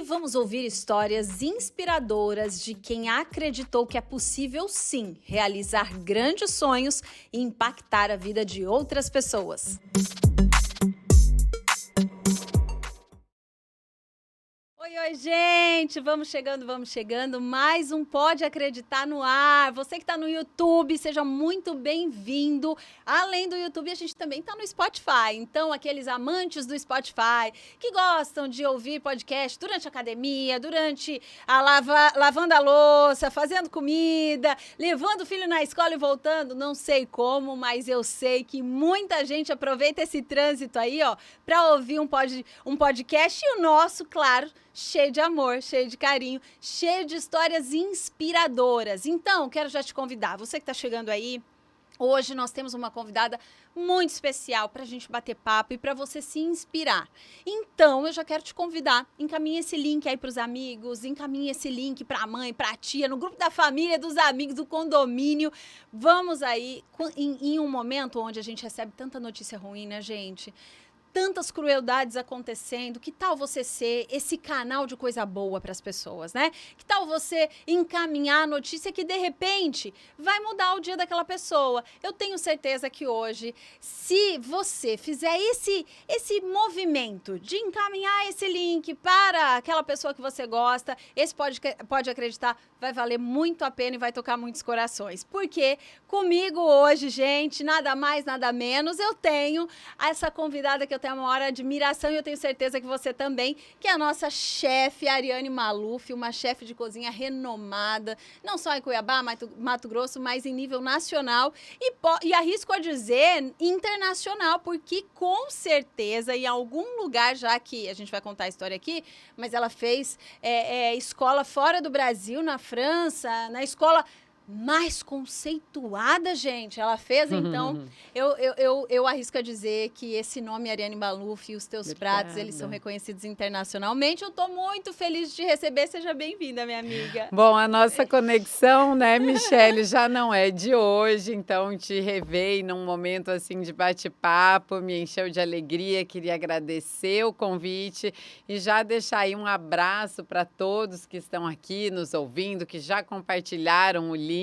Aqui vamos ouvir histórias inspiradoras de quem acreditou que é possível sim realizar grandes sonhos e impactar a vida de outras pessoas. Oi, gente! Vamos chegando. Mais um Pode Acreditar no ar. Você que está no YouTube, seja muito bem-vindo. Além do YouTube, a gente também está no Spotify. Então, aqueles amantes do Spotify que gostam de ouvir podcast durante a academia, durante a lavando a louça, fazendo comida, levando o filho na escola e voltando, não sei como, mas eu sei que muita gente aproveita esse trânsito aí, ó, para ouvir um podcast e o nosso, claro, cheio de amor, cheio de carinho, cheio de histórias inspiradoras. Então, quero já te convidar, você que está chegando aí, hoje nós temos uma convidada muito especial para a gente bater papo e para você se inspirar. Então, eu já quero te convidar, encaminhe esse link aí para os amigos, encaminhe esse link para a mãe, para a tia, no grupo da família, dos amigos, do condomínio. Vamos aí, em um momento onde a gente recebe tanta notícia ruim, né, gente? Tantas crueldades acontecendo, que tal você ser esse canal de coisa boa para as pessoas, né? Que tal você encaminhar a notícia que, de repente, vai mudar o dia daquela pessoa? Eu tenho certeza que hoje, se você fizer esse movimento de encaminhar esse link para aquela pessoa que você gosta, esse pode acreditar, vai valer muito a pena e vai tocar muitos corações. Porque comigo hoje, gente, nada mais, nada menos, eu tenho essa convidada que eu tenho a maior admiração e eu tenho certeza que você também, que é a nossa chefe Ariane Maluf, uma chefe de cozinha renomada, não só em Cuiabá, Mato Grosso, mas em nível nacional e arrisco a dizer internacional, porque com certeza em algum lugar, já que a gente vai contar a história aqui, mas ela fez escola fora do Brasil, na França, na escola mais conceituada, gente. Ela fez, então, eu arrisco a dizer que esse nome, Ariane Maluf, e os teus pratos, eles são reconhecidos internacionalmente. Eu estou muito feliz de te receber. Seja bem-vinda, minha amiga. Bom, a nossa conexão, né, Michele, já não é de hoje, então te rever num momento assim de bate-papo, me encheu de alegria, queria agradecer o convite e já deixar aí um abraço para todos que estão aqui nos ouvindo, que já compartilharam o link,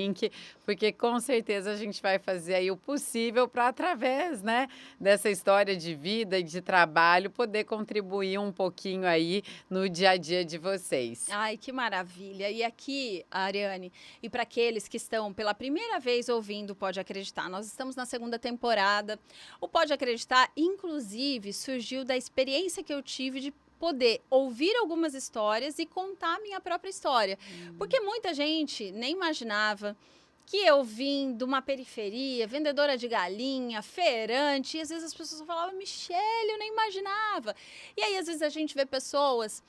porque com certeza a gente vai fazer aí o possível para, através, né, dessa história de vida e de trabalho, poder contribuir um pouquinho aí no dia a dia de vocês. Ai, que maravilha! E aqui, Ariane, e para aqueles que estão pela primeira vez ouvindo o Pode Acreditar, nós estamos na segunda temporada. O Pode Acreditar, inclusive, surgiu da experiência que eu tive de poder ouvir algumas histórias e contar a minha própria história. Porque muita gente nem imaginava que eu vim de uma periferia, vendedora de galinha, feirante, e às vezes as pessoas falavam, Michele, eu nem imaginava. E aí, às vezes, a gente vê pessoas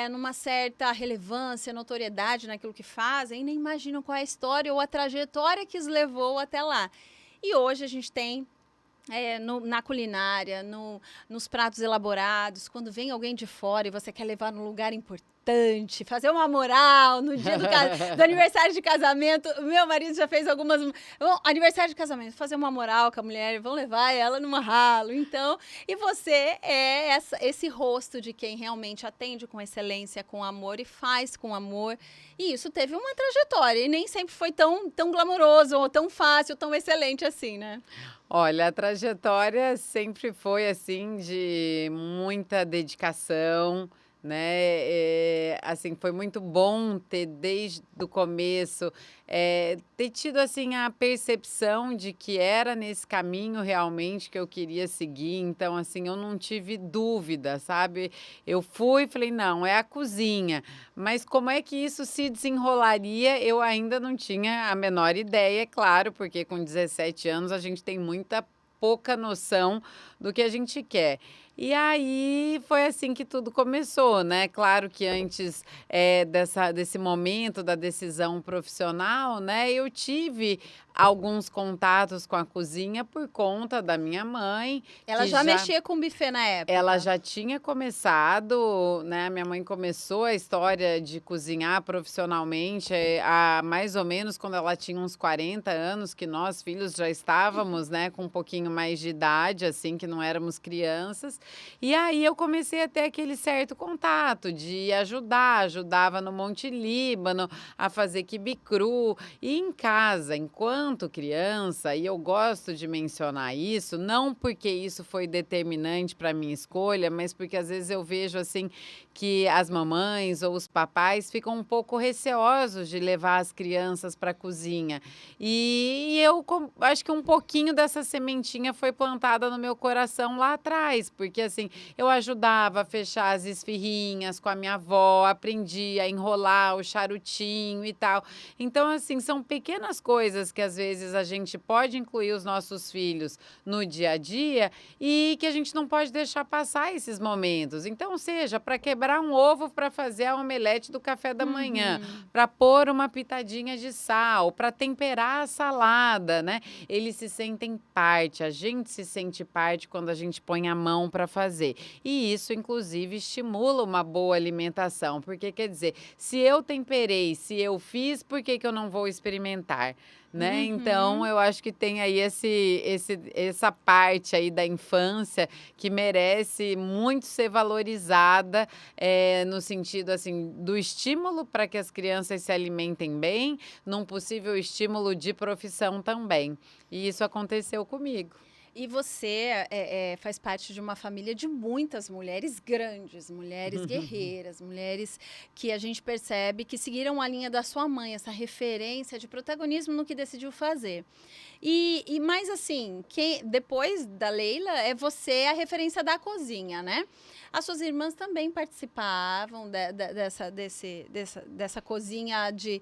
numa certa relevância, notoriedade naquilo que fazem, e nem imaginam qual é a história ou a trajetória que os levou até lá. E hoje a gente tem na culinária, nos pratos elaborados, quando vem alguém de fora e você quer levar num lugar importante, fazer uma moral no dia do aniversário de casamento. Meu marido já fez algumas... aniversário de casamento, fazer uma moral com a mulher, vão levar ela numa ralo. Então, e você é esse rosto de quem realmente atende com excelência, com amor e faz com amor. E isso teve uma trajetória e nem sempre foi tão glamouroso, ou tão fácil, tão excelente assim, né? Olha, a trajetória sempre foi assim de muita dedicação, né? Assim, foi muito bom ter desde o começo ter tido assim a percepção de que era nesse caminho realmente que eu queria seguir. Então, assim, eu não tive dúvida, sabe? Eu fui, falei, não, é a cozinha. Mas como é que isso se desenrolaria? Eu ainda não tinha a menor ideia, é claro, porque com 17 anos a gente tem muita pouca noção do que a gente quer. E aí foi assim que tudo começou, né? Claro que antes desse momento da decisão profissional, né? Eu tive alguns contatos com a cozinha por conta da minha mãe. Ela que já mexia com buffet na época? Ela já tinha começado, né? Minha mãe começou a história de cozinhar profissionalmente há mais ou menos quando ela tinha uns 40 anos, que nós, filhos, já estávamos, né, com um pouquinho mais de idade, assim, que não éramos crianças. E aí eu comecei a ter aquele certo contato de ajudar, ajudava no Monte Líbano a fazer quibe cru. E em casa, enquanto criança, e eu gosto de mencionar isso, não porque isso foi determinante para minha escolha, mas porque às vezes eu vejo assim que as mamães ou os papais ficam um pouco receosos de levar as crianças para a cozinha. E eu acho que um pouquinho dessa sementinha foi plantada no meu coração lá atrás, porque assim, eu ajudava a fechar as esfirrinhas com a minha avó, aprendi a enrolar o charutinho e tal. Então, assim, são pequenas coisas que às vezes a gente pode incluir os nossos filhos no dia a dia e que a gente não pode deixar passar esses momentos. Então, seja para quebrar um ovo para fazer a omelete do café da manhã, Uhum. para pôr uma pitadinha de sal, para temperar a salada, né? Eles se sentem parte, a gente se sente parte quando a gente põe a mão para fazer. E isso, inclusive, estimula uma boa alimentação, porque quer dizer, se eu temperei, se eu fiz, por que que eu não vou experimentar? Né? Então, Uhum. eu acho que tem aí essa parte aí da infância que merece muito ser valorizada, no sentido assim do estímulo para que as crianças se alimentem bem, num possível estímulo de profissão também. E isso aconteceu comigo. E você faz parte de uma família de muitas mulheres grandes, mulheres guerreiras, mulheres que a gente percebe que seguiram a linha da sua mãe, essa referência de protagonismo no que decidiu fazer. Mas assim, depois da Leila, é você a referência da cozinha, né? As suas irmãs também participavam dessa cozinha de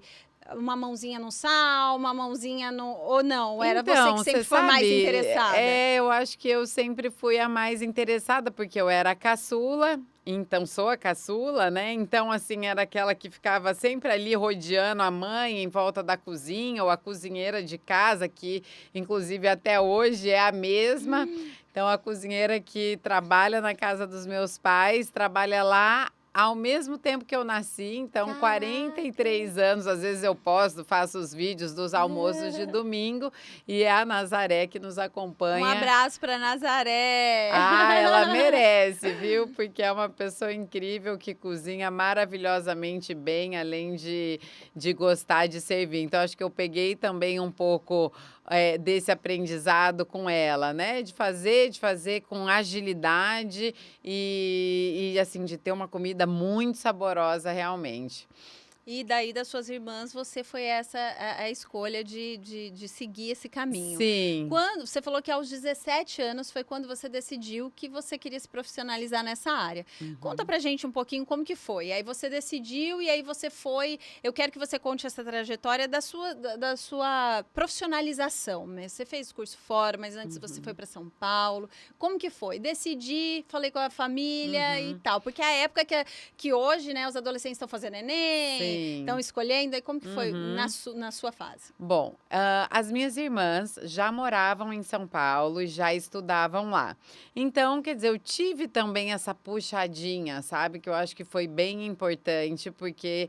uma mãozinha no sal, uma mãozinha no. Ou não? Era você que Então, você sempre foi mais sabe, interessada? eu acho que eu sempre fui a mais interessada, porque eu era a caçula, então sou a caçula, né? Então, assim, era aquela que ficava sempre ali rodeando a mãe em volta da cozinha, ou a cozinheira de casa, que inclusive até hoje é a mesma. Então, a cozinheira que trabalha na casa dos meus pais, trabalha lá ao mesmo tempo que eu nasci, então Caraca! 43 anos, às vezes eu posto, faço os vídeos dos almoços de domingo e é a Nazaré que nos Um acompanha. abraço para Nazaré. Ah, ela merece, viu? Porque é uma pessoa incrível que cozinha maravilhosamente bem, além de gostar de servir. Então, acho que eu peguei também um pouco desse aprendizado com ela, né? De fazer com agilidade e assim, de ter uma comida muito saborosa realmente. E daí das suas irmãs, você foi essa a escolha de seguir esse caminho. Sim. Quando você falou que aos 17 anos foi quando você decidiu que você queria se profissionalizar nessa área. Conta Uhum. pra gente um pouquinho como que foi. Aí você decidiu e aí você foi. Eu quero que você conte essa trajetória da sua profissionalização, né? Você fez curso fora, mas antes você foi para São Paulo. Como que foi? Decidi, falei com a família e Uhum. tal. Porque é a época que hoje, né, os adolescentes estão fazendo Enem, estão Sim. escolhendo, aí como que foi Uhum. na sua fase? Bom, as minhas irmãs já moravam em São Paulo e já estudavam lá. Então, quer dizer, eu tive também essa puxadinha, sabe? Que eu acho que foi bem importante, porque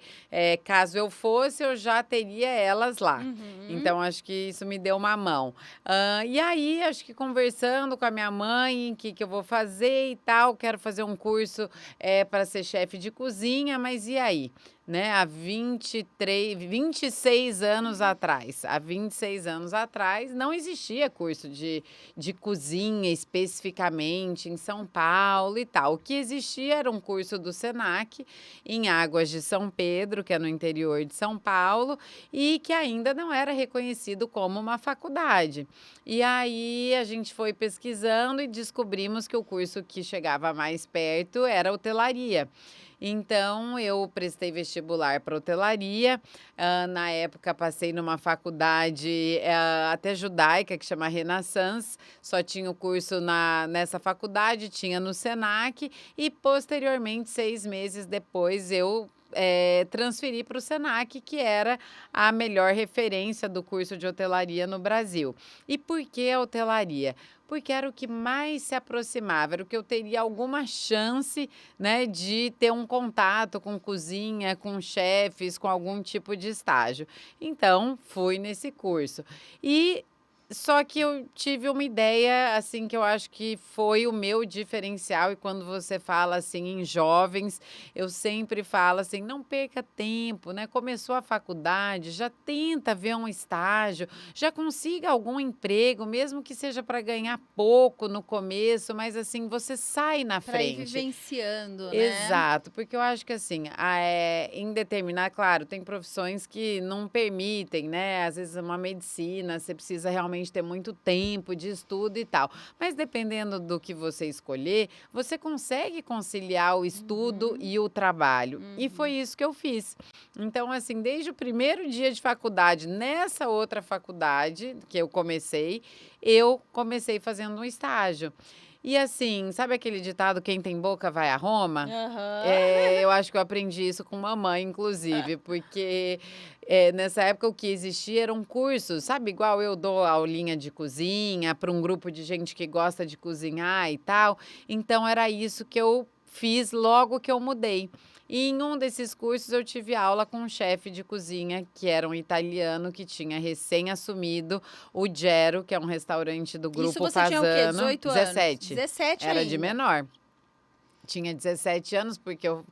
caso eu fosse, eu já teria elas lá. Uhum. Então, acho que isso me deu uma mão. E aí, acho que conversando com a minha mãe, o que eu vou fazer e tal, quero fazer um curso para ser chefe de cozinha, mas e aí? Né, há 26 anos atrás. Há 26 anos atrás não existia curso de cozinha especificamente em São Paulo e tal. O que existia era um curso do Senac em Águas de São Pedro, que é no interior de São Paulo, e que ainda não era reconhecido como uma faculdade. E aí a gente foi pesquisando e descobrimos que o curso que chegava mais perto era hotelaria. Então, eu prestei vestibular para hotelaria. Na época, passei numa faculdade até judaica, que chama Renaissance. Só tinha o curso nessa faculdade, tinha no Senac. E, posteriormente, 6 meses depois, eu transferi para o Senac, que era a melhor referência do curso de hotelaria no Brasil. E por que a hotelaria? Porque era o que mais se aproximava, era o que eu teria alguma chance, né, de ter um contato com cozinha, com chefes, com algum tipo de estágio. Então, fui nesse curso. E Só que eu tive uma ideia, assim, que eu acho que foi o meu diferencial e quando você fala, assim, em jovens, eu sempre falo assim: "Não perca tempo, né, começou a faculdade, já tenta ver um estágio, já consiga algum emprego, mesmo que seja para ganhar pouco no começo, mas assim, você sai na Para ir frente". vivenciando, né? Exato, porque eu acho que assim, em determinar claro, tem profissões que não permitem, né, às vezes uma medicina, você precisa realmente ter muito tempo de estudo e tal, mas dependendo do que você escolher, você consegue conciliar o estudo Uhum, e o trabalho, e foi uhum. isso que eu fiz. Então assim, desde o primeiro dia de faculdade, nessa outra faculdade que eu comecei fazendo um estágio. E assim, sabe aquele ditado: "Quem tem boca vai a Roma"? Aham. Eu acho que eu aprendi isso com mamãe, inclusive, porque, nessa época o que existia eram cursos, sabe, igual eu dou aulinha de cozinha para um grupo de gente que gosta de cozinhar e tal, então era isso que eu fiz logo que eu mudei. E em um desses cursos eu tive aula com um chefe de cozinha que era um italiano que tinha recém assumido o Gero, que é um restaurante do Isso grupo você tinha o quê? Fasano, 18 anos? 17, 17 era de ainda? menor. Tinha 17 anos, porque eu,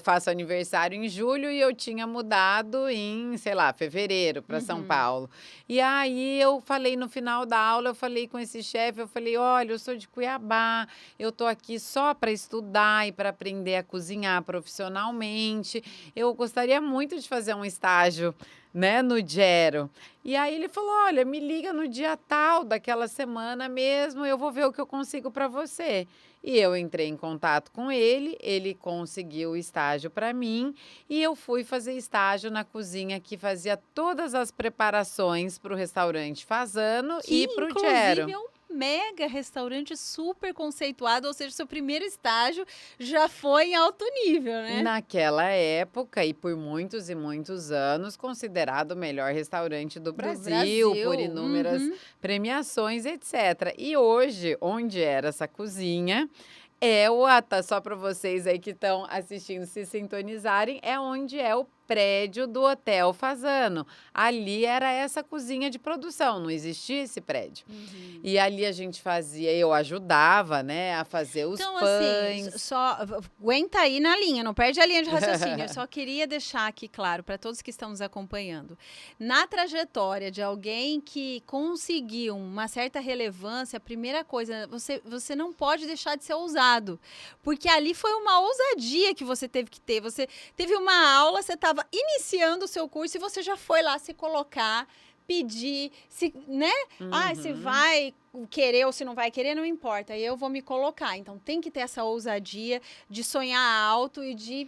faço aniversário em julho e eu tinha mudado em, sei lá, fevereiro para São Uhum. Paulo. E aí eu falei no final da aula, eu falei com esse chefe, eu falei: "Olha, eu sou de Cuiabá, eu tô aqui só para estudar e para aprender a cozinhar profissionalmente. Eu gostaria muito de fazer um estágio, né, no Gero". E aí ele falou: "Olha, me liga no dia tal daquela semana mesmo, eu vou ver o que eu consigo para você". E eu entrei em contato com ele conseguiu o estágio para mim e eu fui fazer estágio na cozinha que fazia todas as preparações para o restaurante Fasano Que e para o inclusive Gero. é um mega restaurante super conceituado, ou seja, seu primeiro estágio já foi em alto nível, né? Naquela época e por muitos e muitos anos, considerado o melhor restaurante do Do Brasil, por Brasil. inúmeras Uhum. premiações, etcétera. E hoje, onde era essa cozinha, é o ata só para vocês aí que estão assistindo se sintonizarem, é onde é o prédio do Hotel Fasano. Ali era essa cozinha de produção, não existia esse prédio. Uhum. E ali a gente fazia eu ajudava, né, a fazer os Então, assim, pães. aguenta aí na linha, não perde a linha de raciocínio. Eu só queria deixar aqui claro para todos que estão nos acompanhando. Na trajetória de alguém que conseguiu uma certa relevância, a primeira coisa, você não pode deixar de ser ousado. Porque ali foi uma ousadia que você teve que ter. Você teve uma aula, você estava iniciando o seu curso e você já foi lá se colocar, pedir, se, né? Ah, se Uhum. vai querer ou se não vai querer, não importa. Eu vou me colocar. Então tem que ter essa ousadia de sonhar alto e de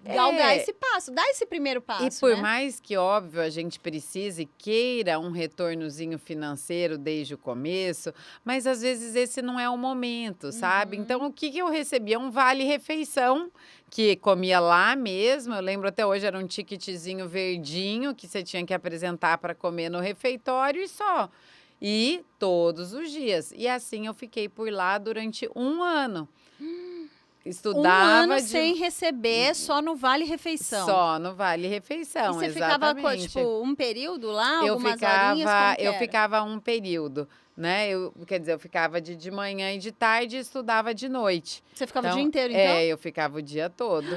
galgar É, esse passo, dar esse primeiro e passo, por né? mais que, óbvio, a gente precise e queira um retornozinho financeiro desde o começo, mas às vezes esse não é o momento, sabe? Então, Uhum. o que que eu recebia? Um vale-refeição, que comia lá mesmo. Eu lembro até hoje, era um ticketzinho verdinho que você tinha que apresentar para comer no refeitório e só. E todos os dias. E assim eu fiquei por lá durante um ano. Um ano Estudava de sem receber, só no Vale Refeição. só no E vale-refeição, você ficava, tipo, exatamente. um período lá, algumas horinhas, como que Eu era? ficava um período, né, quer dizer, eu ficava de manhã e de tarde e estudava de noite. Você ficava o dia Então inteiro, então? eu ficava o dia todo,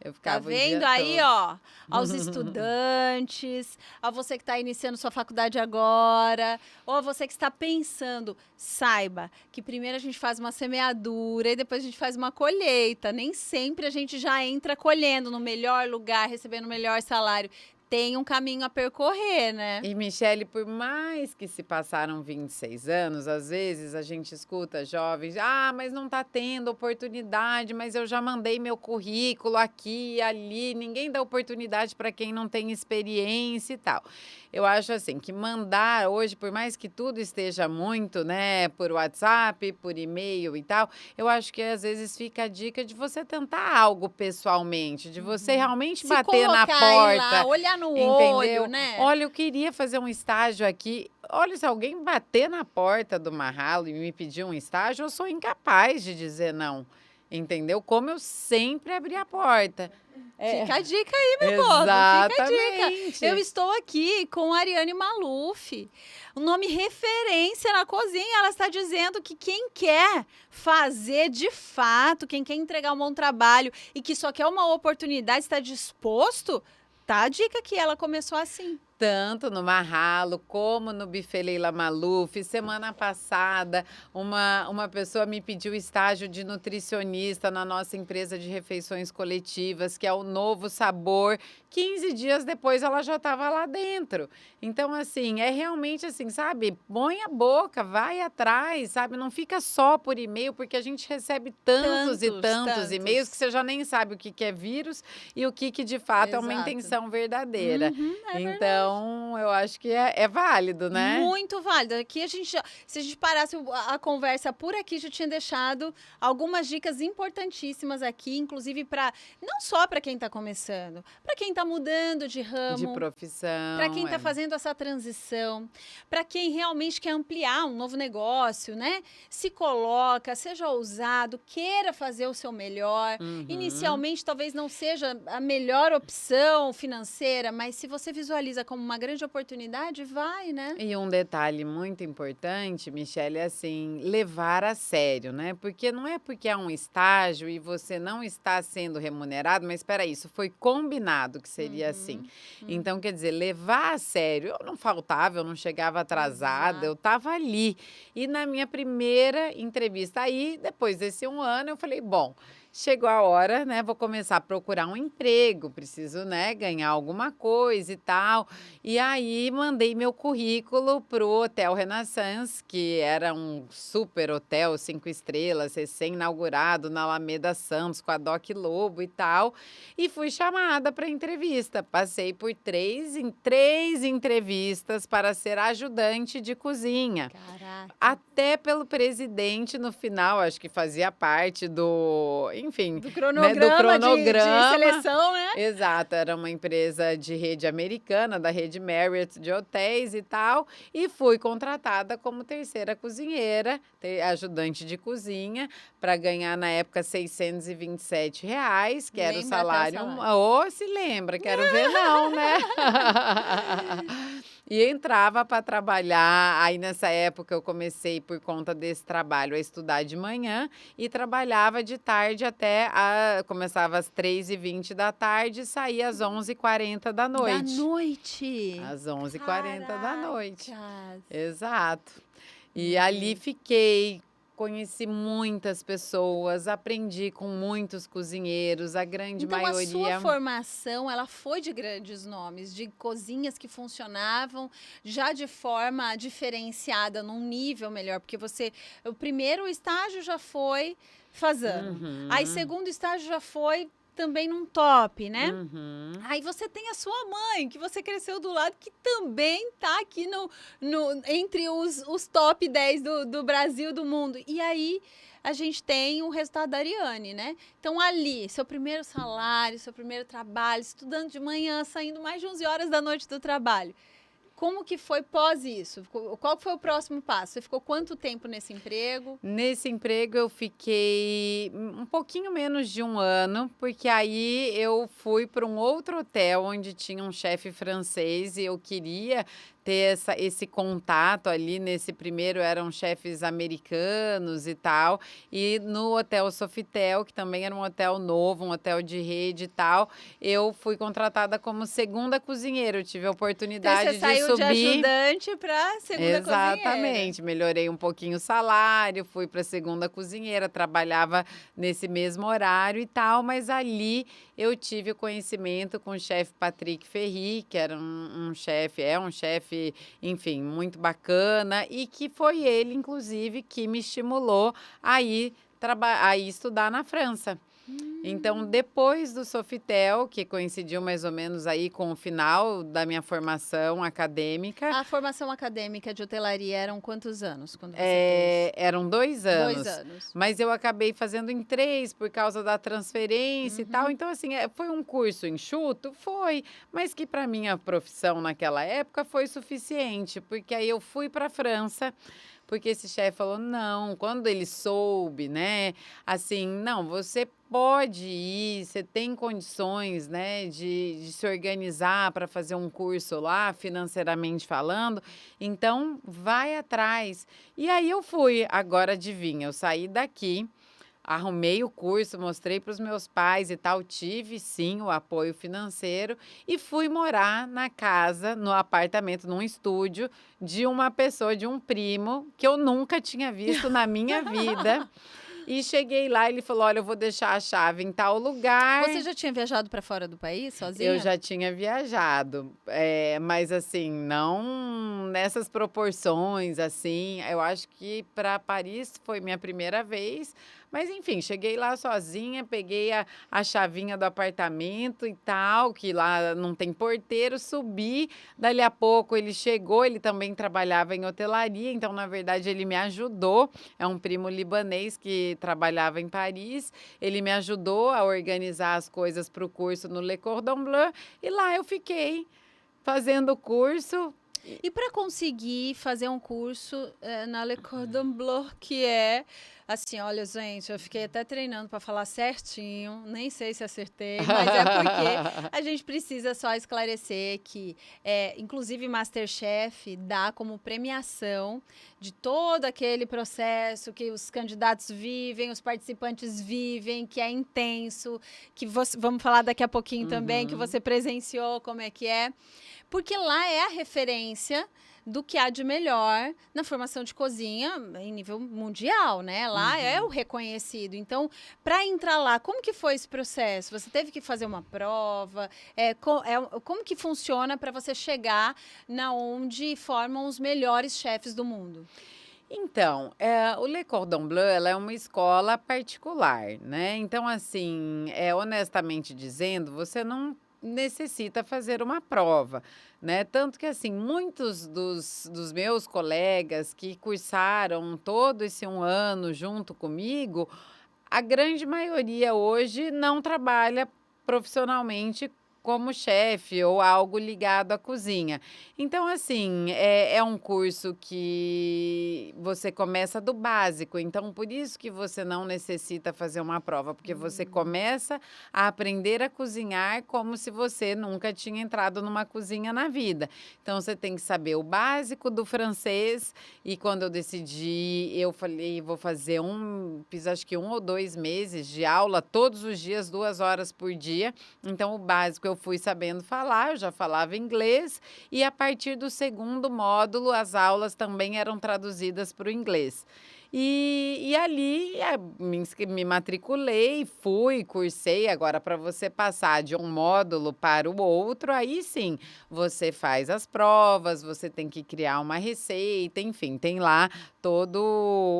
eu Tá ficava o vendo dia aí, todo. ó, aos estudantes, a você que está iniciando sua faculdade agora, ou a você que está pensando, saiba que primeiro a gente faz uma semeadura e depois a gente faz uma colheita. Nem sempre a gente já entra colhendo no melhor lugar, recebendo o melhor salário. Tem um caminho a percorrer, né? E Michele, por mais que se passaram 26 anos, às vezes a gente escuta jovens: "Ah, mas não está tendo oportunidade, mas eu já mandei meu currículo aqui e ali". Ninguém dá oportunidade para quem não tem experiência e tal. Eu acho assim que mandar hoje, por mais que tudo esteja muito, né, por WhatsApp, por e-mail e tal, eu acho que às vezes fica a dica de você tentar algo pessoalmente, de você Uhum. realmente Se bater na colocar aí lá, porta, olhar no olho, entendeu? né? Olha, eu queria fazer um estágio aqui. Olha, se alguém bater na porta do Mahalo e me pedir um estágio, eu sou incapaz de dizer não. entendeu? Como eu sempre abri a porta. Fica a dica aí, meu povo, fica a dica. Exatamente. Eu estou aqui com a Ariane Maluf, um nome referência na cozinha. Ela está dizendo que quem quer fazer de fato, quem quer entregar um bom trabalho e que só quer uma oportunidade, está disposto, tá a dica que ela começou assim. Tanto no Marralo como no Buffet Leila Maluf. Semana passada, uma pessoa me pediu estágio de nutricionista na nossa empresa de refeições coletivas, que é o Novo Sabor. 15 dias depois ela já estava lá dentro. Então, assim, é realmente assim, sabe? Põe a boca, vai atrás, sabe? Não fica só por e-mail, porque a gente recebe tantos e tantos e-mails que você já nem sabe o que que é vírus e o que de fato é uma Exato. intenção verdadeira. É verdade. Então, eu acho que é válido, né? Muito válido. Aqui se a gente parasse a conversa por aqui, já tinha deixado algumas dicas importantíssimas aqui, inclusive para não só para quem está começando, para quem está mudando de ramo, De profissão. para quem está fazendo essa transição, para quem realmente quer ampliar um novo negócio, né? Se coloca, seja ousado, queira fazer o seu melhor. Inicialmente, talvez não seja a melhor opção financeira, mas se você visualiza como uma grande oportunidade, vai, né? E um detalhe muito importante, Michele, é assim, levar a sério, né? Porque não é porque é um estágio e você não está sendo remunerado, mas espera aí, isso foi combinado que seria assim. Então, quer dizer, levar a sério. Eu não faltava, eu não chegava atrasada, eu estava ali. E na minha primeira entrevista aí, depois desse 1 ano, eu falei, bom, chegou a hora, né? Vou começar a procurar um emprego, preciso, né, ganhar alguma coisa e tal. E aí mandei meu currículo pro Hotel Renaissance, que era um super hotel, 5 estrelas, recém-inaugurado na Alameda Santos, com a Doc Lobo e tal. E fui chamada para entrevista. Passei por três entrevistas para ser ajudante de cozinha. Caraca. Até pelo presidente no final, acho que fazia parte do, enfim, Do né, cronograma, do de seleção, né? Exato, era uma empresa de rede americana, da rede Marriott de hotéis e tal, e fui contratada como terceira cozinheira, ajudante de cozinha, para ganhar na época R$ 627, que era o Lembra até o salário. salário. Ô, se lembra, quero ver não, né? E entrava para trabalhar. Aí nessa época eu comecei, por conta desse trabalho, a estudar de manhã e trabalhava de tarde começava às 3h20 da tarde e saía às 11h40 da noite. Da noite. Às 11h40 da noite. Caracas. Exato. E ali fiquei, conheci muitas pessoas, aprendi com muitos cozinheiros, a grande Então, maioria. a sua formação, ela foi de grandes nomes, de cozinhas que funcionavam já de forma diferenciada, num nível melhor, porque o primeiro estágio já foi fazendo, aí segundo estágio já foi também num top, né? Aí você tem a sua mãe, que você cresceu do lado, que também tá aqui entre os top 10 do Brasil, do mundo. E aí a gente tem o resultado da Ariane, né? Então ali, seu primeiro salário, seu primeiro trabalho, estudando de manhã, saindo mais de 11 horas da noite do trabalho. Como que foi pós isso? Qual foi o próximo passo? Você ficou quanto tempo nesse emprego? Nesse emprego eu fiquei um pouquinho menos de 1 ano, porque aí eu fui para um outro hotel onde tinha um chefe francês e eu queria ter esse contato ali. Nesse primeiro eram chefes americanos e tal, e no Hotel Sofitel, que também era um hotel novo, um hotel de rede e tal, eu fui contratada como segunda cozinheira. Eu tive a oportunidade Então, você saiu de ajudante para segunda cozinheira. Exatamente, melhorei um pouquinho o salário, fui para segunda cozinheira, trabalhava nesse mesmo horário e tal, mas ali eu tive o conhecimento com o chefe Patrick Ferry, que era um chefe, enfim, muito bacana, e que foi ele, inclusive, que me estimulou a ir estudar na França. Então, depois do Sofitel, que coincidiu mais ou menos aí com o final da minha formação acadêmica. A formação acadêmica de hotelaria eram quantos anos quando você fez? Eram 2 anos. 2 anos. Mas eu acabei fazendo em 3 por causa da transferência e tal. Então, assim, foi um curso enxuto? Foi. Mas que para minha profissão naquela época foi suficiente, porque aí eu fui para a França. porque esse chefe falou: "Não", quando ele soube, né, assim: "Não, você pode ir, você tem condições, né, de se organizar para fazer um curso lá, financeiramente falando, então vai atrás". E aí eu fui. Agora adivinha, eu saí daqui, arrumei o curso, mostrei para os meus pais e tal, tive sim o apoio financeiro e fui morar na casa, no apartamento, num estúdio de uma pessoa, de um primo que eu nunca tinha visto na minha vida. E cheguei lá, ele falou: "Olha, eu vou deixar a chave em tal lugar". Você já tinha viajado para fora do país Eu sozinha? já tinha viajado, mas assim, não nessas proporções, assim. Eu acho que para Paris foi minha primeira vez, mas enfim, cheguei lá sozinha, peguei a chavinha do apartamento e tal, que lá não tem porteiro, subi, dali a pouco ele chegou, ele também trabalhava em hotelaria, então na verdade ele me ajudou, é um primo libanês que trabalhava em Paris, ele me ajudou a organizar as coisas para o curso no Le Cordon Bleu, e lá eu fiquei fazendo o curso. E para conseguir fazer um curso, na Le Cordon Bleu, que é assim, olha, gente, eu fiquei até treinando para falar certinho, nem sei se acertei, mas é porque a gente precisa só esclarecer que, inclusive MasterChef dá como premiação de todo aquele processo que os candidatos vivem, os participantes vivem, que é intenso, que vamos falar daqui a pouquinho também, que Uhum. você presenciou, como é que é. Porque lá é a referência do que há de melhor na formação de cozinha em nível mundial, né? Lá é o Uhum. reconhecido. Então, para entrar lá, como que foi esse processo? Você teve que fazer uma prova? Como que funciona para você chegar na onde formam os melhores chefes do mundo? Então, o Le Cordon Bleu, ela é uma escola particular, né, então assim, honestamente dizendo, você não necessita fazer uma prova, né, tanto que assim, muitos dos meus colegas que cursaram todo esse 1 ano junto comigo, a grande maioria hoje não trabalha profissionalmente como chefe ou algo ligado à cozinha. Então, assim, é um curso que você começa do básico, então por isso que você não necessita fazer uma prova, porque você começa a aprender a cozinhar como se você nunca tinha entrado numa cozinha na vida. Então você tem que saber o básico do francês, e quando eu decidi, eu falei: "Vou fazer fiz acho que 1 ou 2 meses de aula todos os dias, 2 horas por dia. Então o básico eu fui sabendo falar, eu já falava inglês, e a partir do segundo módulo as aulas também eram traduzidas para o inglês. E ali, me matriculei, fui, cursei. Agora para você passar de um módulo para o outro, aí sim, você faz as provas, você tem que criar uma receita, enfim, tem lá todo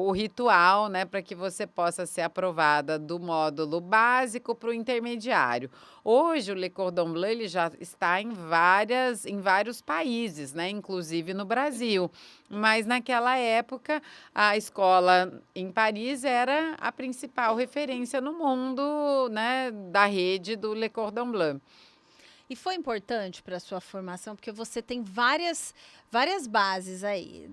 o ritual, né, para que você possa ser aprovada do módulo básico para o intermediário. Hoje o Le Cordon Bleu ele já está em vários países, né, inclusive no Brasil, mas naquela época a escola em Paris era a principal referência no mundo, né, da rede do Le Cordon Bleu. E foi importante para a sua formação, porque você tem várias bases aí,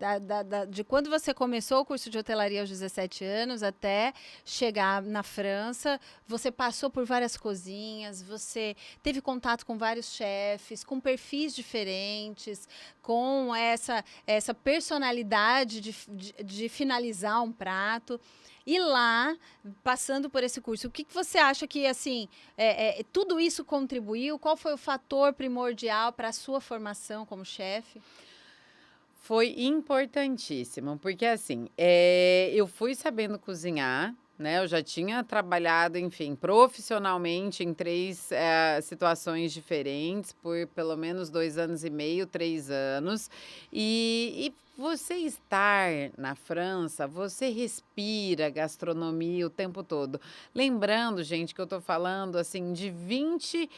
de quando você começou o curso de hotelaria aos 17 anos até chegar na França, você passou por várias cozinhas, você teve contato com vários chefes, com perfis diferentes, com essa personalidade de finalizar um prato. E lá, passando por esse curso, o que você acha que, assim, tudo isso contribuiu? Qual foi o fator primordial para a sua formação como chefe? Foi importantíssimo, porque assim, eu fui sabendo cozinhar, né, eu já tinha trabalhado, enfim, profissionalmente em 3, situações diferentes por pelo menos 2 anos e meio, 3 anos. E você estar na França, você respira gastronomia o tempo todo. Lembrando, gente, que eu tô falando, assim, de 20,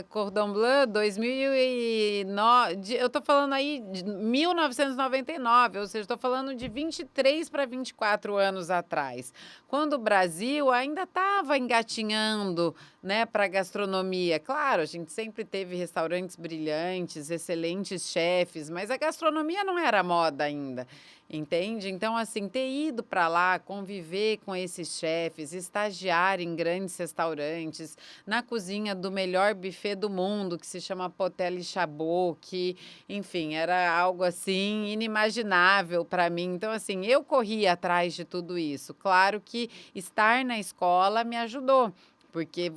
Cordon Bleu 2009, eu tô falando aí de 1999, ou seja, estou falando de 23 para 24 anos atrás, quando o Brasil ainda estava engatinhando, né, pra gastronomia. Claro, a gente sempre teve restaurantes brilhantes, excelentes chefes, mas a gastronomia cozinha não era moda ainda, entende? Então, assim, ter ido para lá, conviver com esses chefes, estagiar em grandes restaurantes, na cozinha do melhor buffet do mundo, que se chama Potel e Chabot, que, enfim, era algo assim inimaginável para mim. Então, assim, eu corri atrás de tudo isso. Claro que estar na escola me ajudou. Porque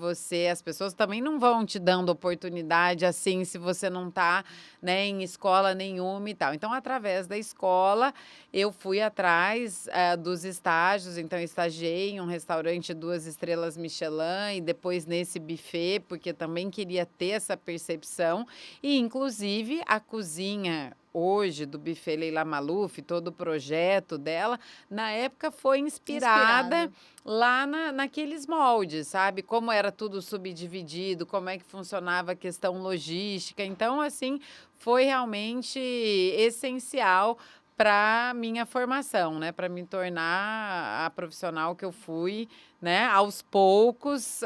as pessoas também não vão te dando oportunidade assim se você não está, né, em escola nenhuma e tal. Então, através da escola, eu fui atrás dos estágios. Então, eu estagiei em um restaurante 2 estrelas Michelin e depois nesse buffet, porque também queria ter essa percepção. E, inclusive, a cozinha hoje do buffet Leila Maluf, todo o projeto dela, na época foi inspirada lá naqueles moldes, sabe? Como era tudo subdividido, como é que funcionava a questão logística. Então, assim, foi realmente essencial para minha formação, né? Para me tornar a profissional que eu fui, né? Aos poucos,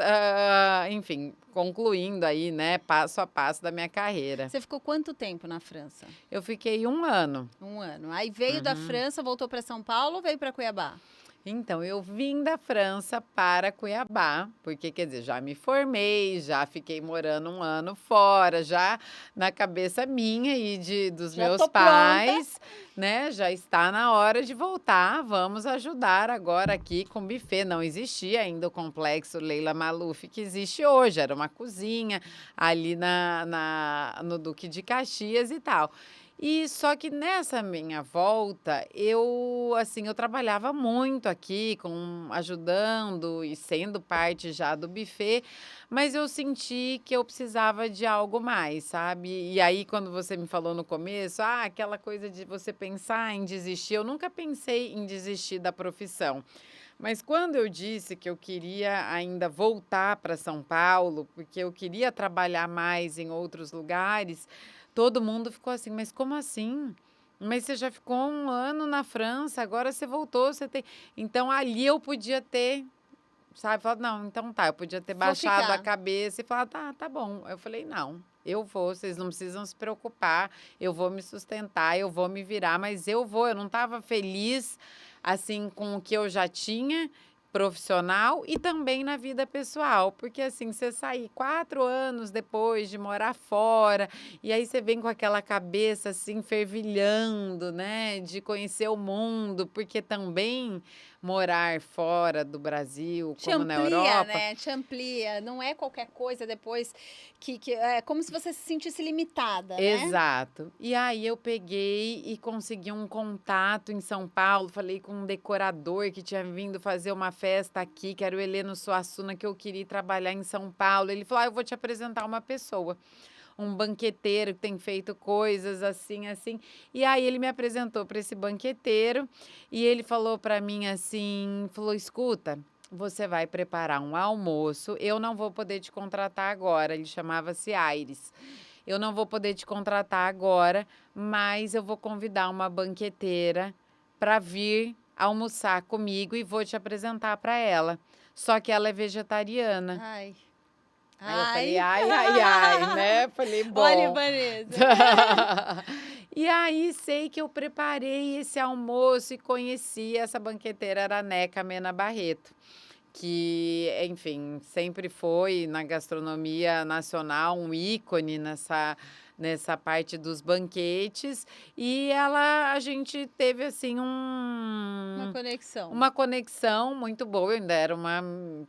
enfim, concluindo aí, né? Passo a passo da minha carreira. Você ficou quanto tempo na França? Eu fiquei 1 ano. 1 ano. Aí veio da França, voltou para São Paulo ou veio para Cuiabá? Então, eu vim da França para Cuiabá, porque, quer dizer, já me formei, já fiquei morando 1 ano fora, já na cabeça minha e dos Já meus tô pais, né? Já está na hora de voltar. Vamos ajudar agora aqui com buffet. Não existia ainda o complexo Leila Maluf que existe hoje. Era uma cozinha ali no Duque de Caxias e tal. E só que nessa minha volta, eu trabalhava muito aqui ajudando e sendo parte já do buffet, mas eu senti que eu precisava de algo mais, sabe? E aí quando você me falou no começo, aquela coisa de você pensar em desistir, eu nunca pensei em desistir da profissão. Mas quando eu disse que eu queria ainda voltar para São Paulo, porque eu queria trabalhar mais em outros lugares, todo mundo ficou assim: "Mas como assim? Mas você já ficou 1 ano na França, agora você voltou, você tem". Então ali eu podia ter, sabe, falado: "Não, então tá", eu podia ter Vou baixado a ficar. cabeça e falado: "Tá bom". Eu falei: "Não, eu vou, vocês não precisam se preocupar, eu vou me sustentar, eu vou me virar, mas eu vou". Eu não estava feliz, assim, com o que eu já tinha profissional e também na vida pessoal, porque, assim, você sair 4 anos depois de morar fora, e aí você vem com aquela cabeça, assim, fervilhando, né, de conhecer o mundo, porque também morar fora do Brasil, Te como na amplia, Europa. né? Te amplia. Não é qualquer coisa depois que é como se você se sentisse limitada, né? Exato. E aí eu peguei e consegui um contato em São Paulo, falei com um decorador que tinha vindo fazer uma festa aqui, que era o Heleno Suassuna, que eu queria ir trabalhar em São Paulo. Ele falou: eu vou te apresentar uma pessoa, um banqueteiro que tem feito coisas assim, assim. E aí ele me apresentou para esse banqueteiro e ele falou para mim assim, falou: escuta, você vai preparar um almoço, eu não vou poder te contratar agora. Ele chamava-se Aires. Eu não vou poder te contratar agora, mas eu vou convidar uma banqueteira para vir almoçar comigo e vou te apresentar para ela. Só que ela é vegetariana. Ai. Aí eu falei: Ai. "Ai, ai, ai", né, falei: Olha, "Bom". Vanessa. E aí sei que eu preparei esse almoço e conheci essa banqueteira, era a Neca Mena Barreto, que, enfim, sempre foi na gastronomia nacional um ícone nessa parte dos banquetes, e a gente teve, assim, Uma conexão. uma conexão muito boa. Eu ainda era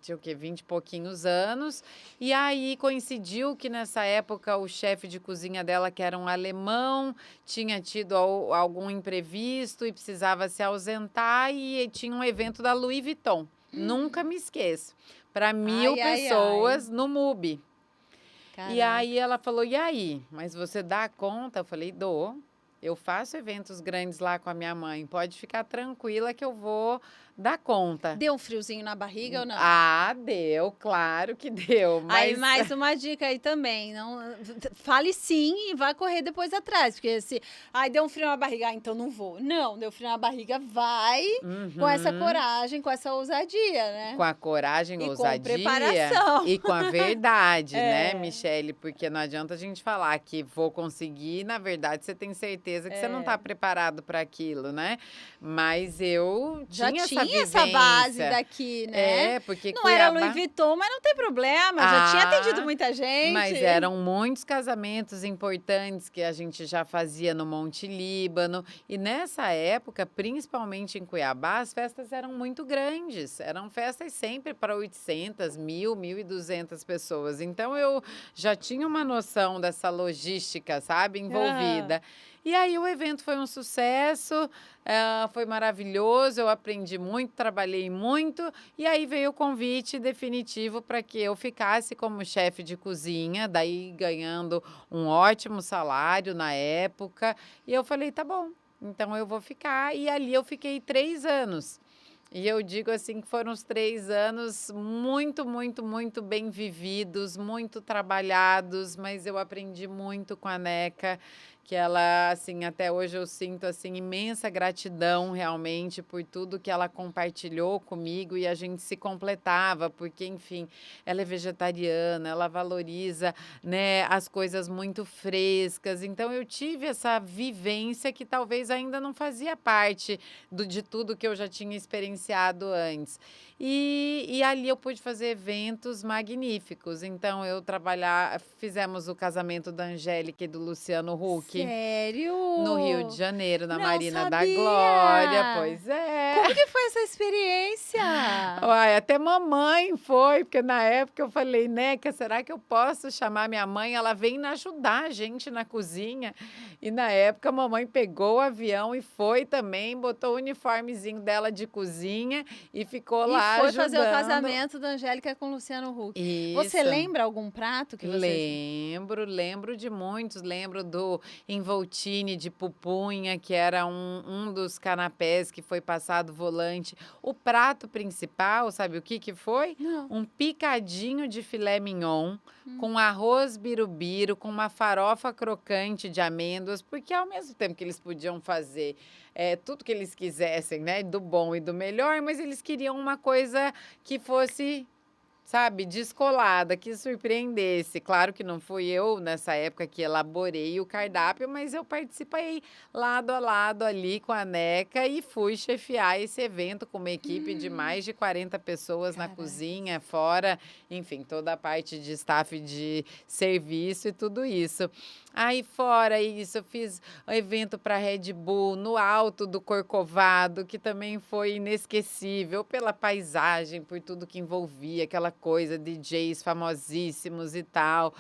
tinha o quê? 20 e pouquinhos anos, e aí coincidiu que nessa época o chefe de cozinha dela, que era um alemão, tinha tido algum imprevisto e precisava se ausentar, e tinha um evento da Louis Vuitton. Nunca me esqueço. Para 1.000 Ai, ai, ai. pessoas no MUBI. E Caraca. aí ela falou: "E aí, mas você dá conta?" Eu falei: "Dou. Eu faço eventos grandes lá com a minha mãe. Pode ficar tranquila que eu vou dar conta. Deu um friozinho na barriga ou não? Ah, deu, claro que deu, Aí, mas mais uma dica aí também, não, fale sim e vá correr depois atrás, porque se, ai, deu um frio na barriga, ah, então não vou. Não, deu frio na barriga, vai com essa Uhum. coragem, com essa ousadia, né? Com a coragem, E com ousadia preparação. e com a verdade, né, É. Michele? Porque não adianta a gente falar que vou conseguir, na verdade você tem certeza que você não está preparado para aquilo, né? Mas eu Já tinha essa tinha essa base vivência. daqui, né? Porque Não era Louis Cuiabá... Vuitton, mas não tem problema, já tinha atendido muita gente. Mas eram muitos casamentos importantes que a gente já fazia no Monte Líbano. E nessa época, principalmente em Cuiabá, as festas eram muito grandes. Eram festas sempre para 800, 1.000, 1.200 pessoas. Então eu já tinha uma noção dessa logística, sabe, envolvida. E aí o evento foi um sucesso, foi maravilhoso, eu aprendi muito, trabalhei muito, e aí veio o convite definitivo para que eu ficasse como chefe de cozinha, daí ganhando um ótimo salário na época, e eu falei, tá bom, então eu vou ficar, e ali eu fiquei 3 anos. E eu digo assim que foram os 3 anos muito, muito, muito bem vividos, muito trabalhados, mas eu aprendi muito com a Neca, que ela, assim, até hoje eu sinto, assim, imensa gratidão realmente por tudo que ela compartilhou comigo e a gente se completava, porque, enfim, ela é vegetariana, ela valoriza, né, as coisas muito frescas, então eu tive essa vivência que talvez ainda não fazia parte de tudo que eu já tinha experienciado antes. E ali eu pude fazer eventos magníficos. Então, fizemos o casamento da Angélica e do Luciano Huck Sério? no Rio de Janeiro, na Não Marina da sabia! Glória. Pois é. Como que foi essa experiência? Uai, até mamãe foi, porque na época eu falei, Neca, será que eu posso chamar minha mãe? Ela vem ajudar a gente na cozinha. E na época a mamãe pegou o avião e foi também, botou o uniformezinho dela de cozinha e ficou lá E foi ajudando. fazer o casamento da Angélica com o Luciano Huck. Você Isso. lembra algum prato que você... Lembro de muitos. Lembro do involtine de pupunha, que era um dos canapés que foi passado volante. O prato principal, sabe o que que foi? Não. Um picadinho de filé mignon com arroz birubiru, com uma farofa crocante de amêndoas, porque ao mesmo tempo que eles podiam fazer tudo que eles quisessem, né, do bom e do melhor, mas eles queriam uma coisa que fosse, sabe, descolada, que surpreendesse. Claro que não fui eu, nessa época, que elaborei o cardápio, mas eu participei lado a lado ali com a Neca e fui chefiar esse evento com uma equipe de mais de 40 pessoas na cozinha, fora, enfim, toda a parte de staff de serviço e tudo isso. Aí, fora isso, eu fiz um evento para Red Bull no alto do Corcovado, que também foi inesquecível pela paisagem, por tudo que envolvia, aquela coisa, DJs famosíssimos e tal.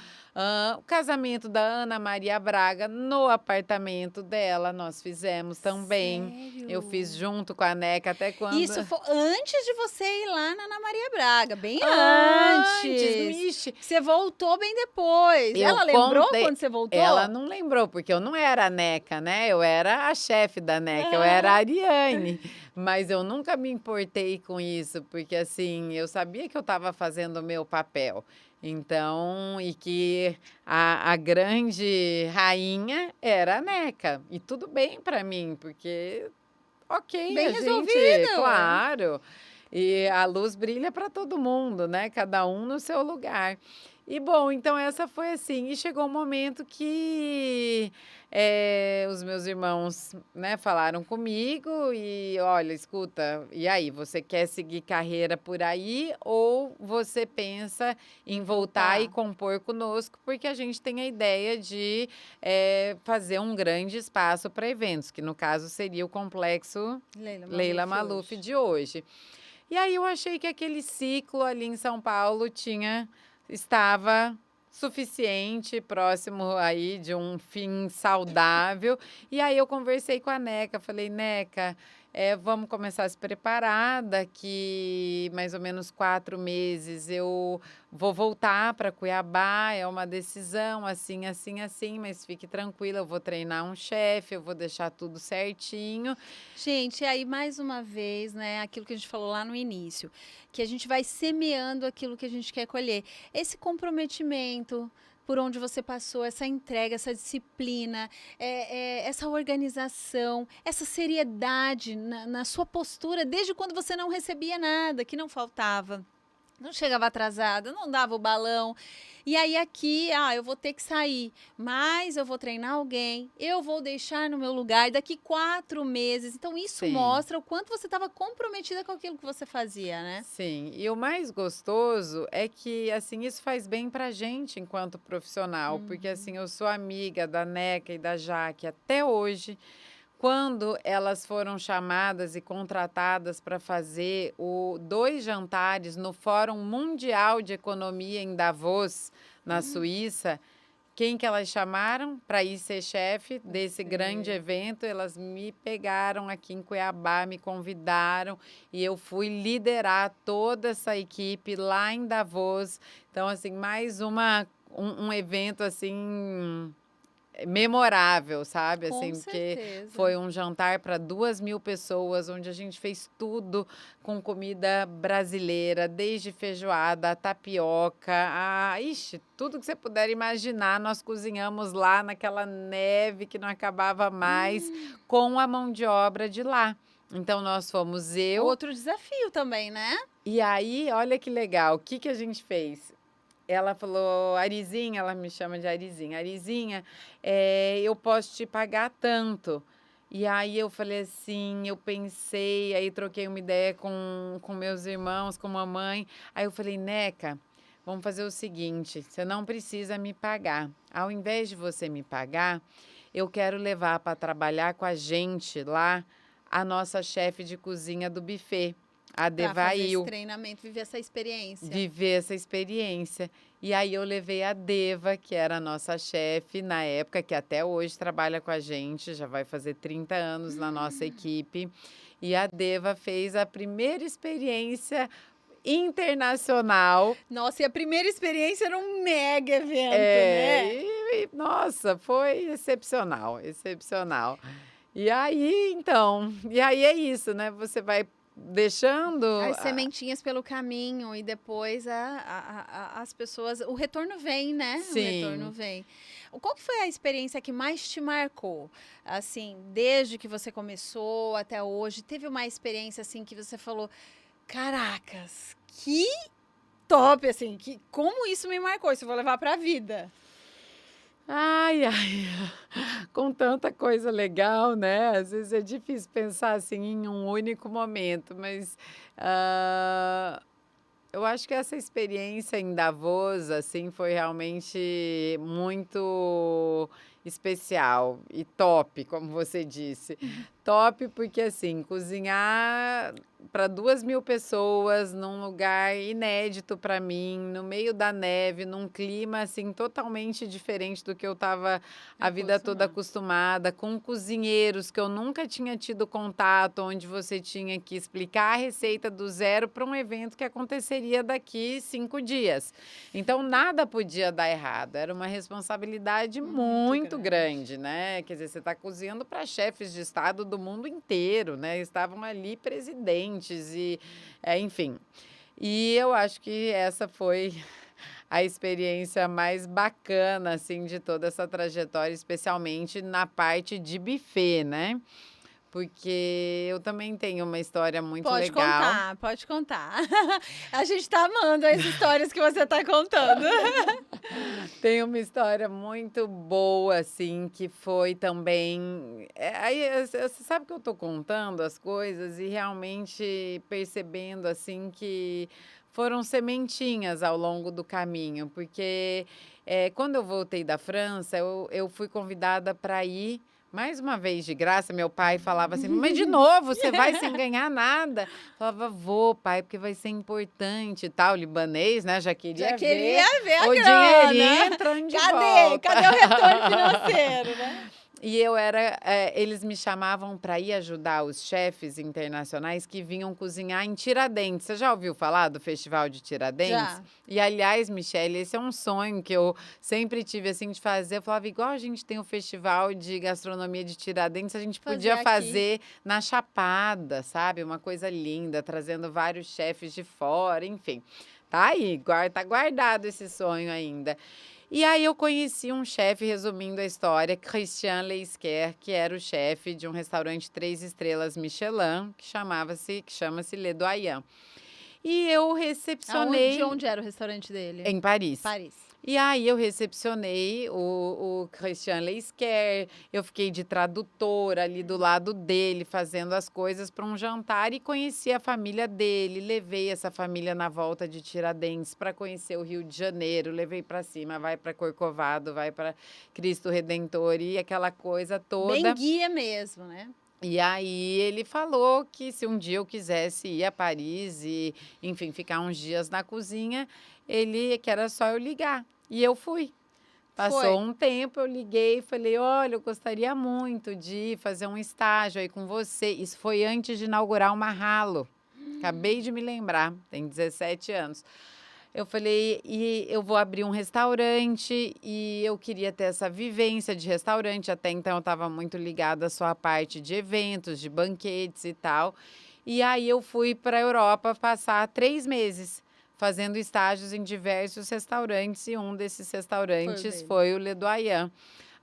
O casamento da Ana Maria Braga no apartamento dela, nós fizemos também. Sério? Eu fiz junto com a Neca, até quando... Isso foi antes de você ir lá na Ana Maria Braga, bem Antes, antes. Você voltou bem depois. Eu Ela lembrou contei- quando você voltou? Ela não lembrou, porque eu não era a Neca, né? Eu era a chefe da Neca, eu era a Ariane. Mas eu nunca me importei com isso, porque assim, eu sabia que eu estava fazendo o meu papel. Então, e que a grande rainha era a Neca. E tudo bem para mim, porque, ok, Bem a gente, resolvido. claro. E a luz brilha para todo mundo, né? Cada um no seu lugar. E bom, então essa foi assim. E chegou um momento que os meus irmãos, né, falaram comigo e olha, escuta, e aí, você quer seguir carreira por aí ou você pensa em voltar e compor conosco? Porque a gente tem a ideia de fazer um grande espaço para eventos, que no caso seria o complexo Leila Maluf de hoje. E aí eu achei que aquele ciclo ali em São Paulo estava suficiente, próximo aí de um fim saudável. E aí eu conversei com a Neca, falei, Neca, vamos começar a se preparar, daqui mais ou menos 4 meses eu vou voltar para Cuiabá, é uma decisão assim, assim, assim, mas fique tranquila, eu vou treinar um chefe, eu vou deixar tudo certinho. Gente, e aí mais uma vez, né, aquilo que a gente falou lá no início, que a gente vai semeando aquilo que a gente quer colher. Esse comprometimento por onde você passou, essa entrega, essa disciplina, essa organização, essa seriedade na sua postura, desde quando você não recebia nada, que não faltava. Não chegava atrasada, não dava o balão. E aí aqui, eu vou ter que sair, mas eu vou treinar alguém, eu vou deixar no meu lugar daqui 4 meses. Então isso Sim. mostra o quanto você estava comprometida com aquilo que você fazia, né? Sim, e o mais gostoso é que, assim, isso faz bem pra gente enquanto profissional, porque, assim, eu sou amiga da Neca e da Jaque até hoje. Quando elas foram chamadas e contratadas para fazer 2 jantares no Fórum Mundial de Economia em Davos, na Suíça, quem que elas chamaram para ir ser chefe desse grande evento? Elas me pegaram aqui em Cuiabá, me convidaram e eu fui liderar toda essa equipe lá em Davos. Então, assim, mais um evento, assim, memorável, sabe? Com Assim, porque certeza. foi um jantar para 2.000 pessoas, onde a gente fez tudo com comida brasileira, desde feijoada, tapioca, tudo que você puder imaginar, nós cozinhamos lá naquela neve que não acabava mais, com a mão de obra de lá. Então, nós fomos Outro desafio também, né? e aí, olha que legal, o que que a gente fez? Ela falou, Arizinha, ela me chama de Arizinha. Arizinha, eu posso te pagar tanto. E aí eu falei assim, eu pensei, aí troquei uma ideia com meus irmãos, com mamãe. Aí eu falei, Neca, vamos fazer o seguinte, você não precisa me pagar. Ao invés de você me pagar, eu quero levar para trabalhar com a gente lá a nossa chefe de cozinha do buffet, a Para fazer esse Devail. treinamento, viver essa experiência. Viver essa experiência. E aí eu levei a Deva, que era a nossa chefe na época, que até hoje trabalha com a gente, já vai fazer 30 anos na nossa equipe. E a Deva fez a primeira experiência internacional. Nossa, e a primeira experiência era um mega evento, né? Nossa, foi excepcional, excepcional. E aí, então, é isso, né? Você vai deixando As sementinhas pelo caminho e depois as pessoas... O retorno vem, né? Sim. O retorno vem. Qual que foi a experiência que mais te marcou? Assim, desde que você começou até hoje, teve uma experiência assim que você falou, caracas, que top, assim, como isso me marcou, isso eu vou levar pra vida. Ai, com tanta coisa legal, né? Às vezes é difícil pensar assim em um único momento, mas eu acho que essa experiência em Davos, assim, foi realmente muito especial e top, como você disse. Top porque, assim, cozinhar para 2.000 pessoas num lugar inédito para mim, no meio da neve, num clima, assim, totalmente diferente do que eu estava a vida toda acostumada, com cozinheiros que eu nunca tinha tido contato, onde você tinha que explicar a receita do zero para um evento que aconteceria daqui 5 dias. Então, nada podia dar errado. Era uma responsabilidade muito grande, né? Quer dizer, você está cozinhando para chefes de estado do mundo inteiro, né? Estavam ali presidentes e, enfim. E eu acho que essa foi a experiência mais bacana, assim, de toda essa trajetória, especialmente na parte de buffet, né? Porque eu também tenho uma história muito legal. Pode contar. A gente tá amando as histórias que você tá contando. Tem uma história muito boa, assim, que foi também... aí, você sabe que eu tô contando as coisas e realmente percebendo, assim, que foram sementinhas ao longo do caminho. Porque quando eu voltei da França, eu fui convidada para ir mais uma vez de graça. Meu pai falava assim, mas de novo, você vai sem ganhar nada? Eu falava, vou, pai, porque vai ser importante e tal. O libanês, né, já queria ver a o grana. dinheirinho entrando de Cadê? volta. Cadê o retorno financeiro, né? E eles me chamavam para ir ajudar os chefes internacionais que vinham cozinhar em Tiradentes. Você já ouviu falar do Festival de Tiradentes? Já. E, aliás, Michele, esse é um sonho que eu sempre tive, assim, de fazer. Eu falava, igual a gente tem o Festival de Gastronomia de Tiradentes, a gente Fazer podia aqui. fazer na Chapada, sabe? Uma coisa linda, trazendo vários chefes de fora, enfim. Tá aí, tá guardado esse sonho ainda. E aí eu conheci um chefe, resumindo a história, Christian Leisquer, que era o chefe de um restaurante 3 estrelas Michelin, que chama-se Le Doyen. E eu De recepcionei onde era o restaurante dele? em Paris. Paris. E aí eu recepcionei o Christian Leisquer, eu fiquei de tradutora ali do lado dele, fazendo as coisas para um jantar e conheci a família dele, levei essa família na volta de Tiradentes para conhecer o Rio de Janeiro, levei para cima, vai para Corcovado, vai para Cristo Redentor e aquela coisa Bem toda. guia mesmo, né? E aí ele falou que se um dia eu quisesse ir a Paris e, enfim, ficar uns dias na cozinha, que era só eu ligar. E eu fui. Foi. Passou um tempo, eu liguei e falei: olha, eu gostaria muito de fazer um estágio aí com você. Isso foi antes de inaugurar o Marralo. Acabei de me lembrar, tem 17 anos. Eu falei, e eu vou abrir um restaurante e eu queria ter essa vivência de restaurante. Até então eu estava muito ligada só à parte de eventos, de banquetes e tal. E aí eu fui para a Europa passar 3 meses fazendo estágios em diversos restaurantes e um desses restaurantes Dele. foi o Le Doyen.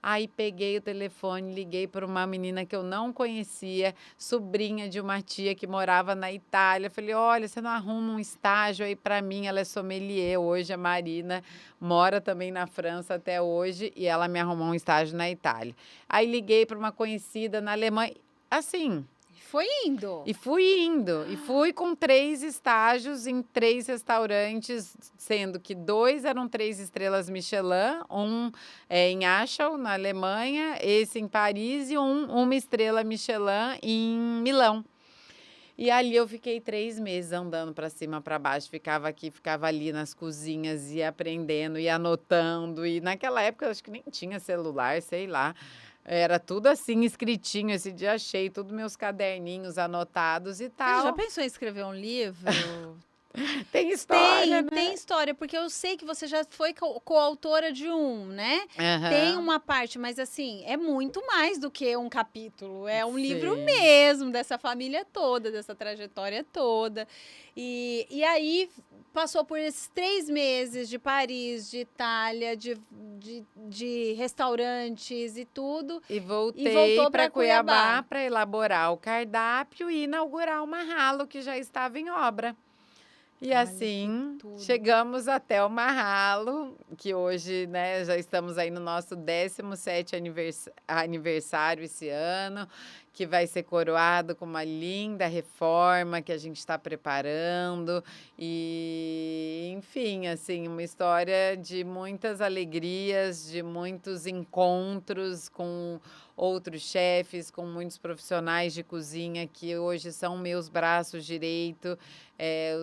Aí peguei o telefone, liguei para uma menina que eu não conhecia, sobrinha de uma tia que morava na Itália. Falei: olha, você não arruma um estágio aí para mim? Ela é sommelier hoje, a Marina, mora também na França até hoje e ela me arrumou um estágio na Itália. Aí liguei para uma conhecida na Alemanha, assim. Foi indo. E fui com 3 estágios em 3 restaurantes, sendo que 2 eram 3 estrelas Michelin, um em Aschau, na Alemanha, esse em Paris e uma estrela Michelin em Milão. E ali eu fiquei 3 meses andando para cima, para baixo, ficava aqui, ficava ali nas cozinhas, ia aprendendo, ia anotando. E naquela época eu acho que nem tinha celular, sei lá. Era tudo assim, escritinho. Esse dia achei todos meus caderninhos anotados e Você já tal. pensou em escrever um livro? Tem história, né? Tem história, porque eu sei que você já foi coautora de um, né? Tem Aham. uma parte, mas assim, é muito mais do que um capítulo. É um livro Sim. mesmo, dessa família toda, dessa trajetória toda. E aí passou por esses 3 meses de Paris, de Itália, de restaurantes e tudo. E E voltei voltou para para Cuiabá. Cuiabá para elaborar o cardápio e inaugurar o Marralo, que já estava em obra. E Olha assim, que tudo. chegamos até o Marralo, que hoje, né, já estamos aí no nosso 17º aniversário esse ano, que vai ser coroado com uma linda reforma que a gente está preparando. E, enfim, assim, uma história de muitas alegrias, de muitos encontros com outros chefes, com muitos profissionais de cozinha que hoje são meus braços direitos.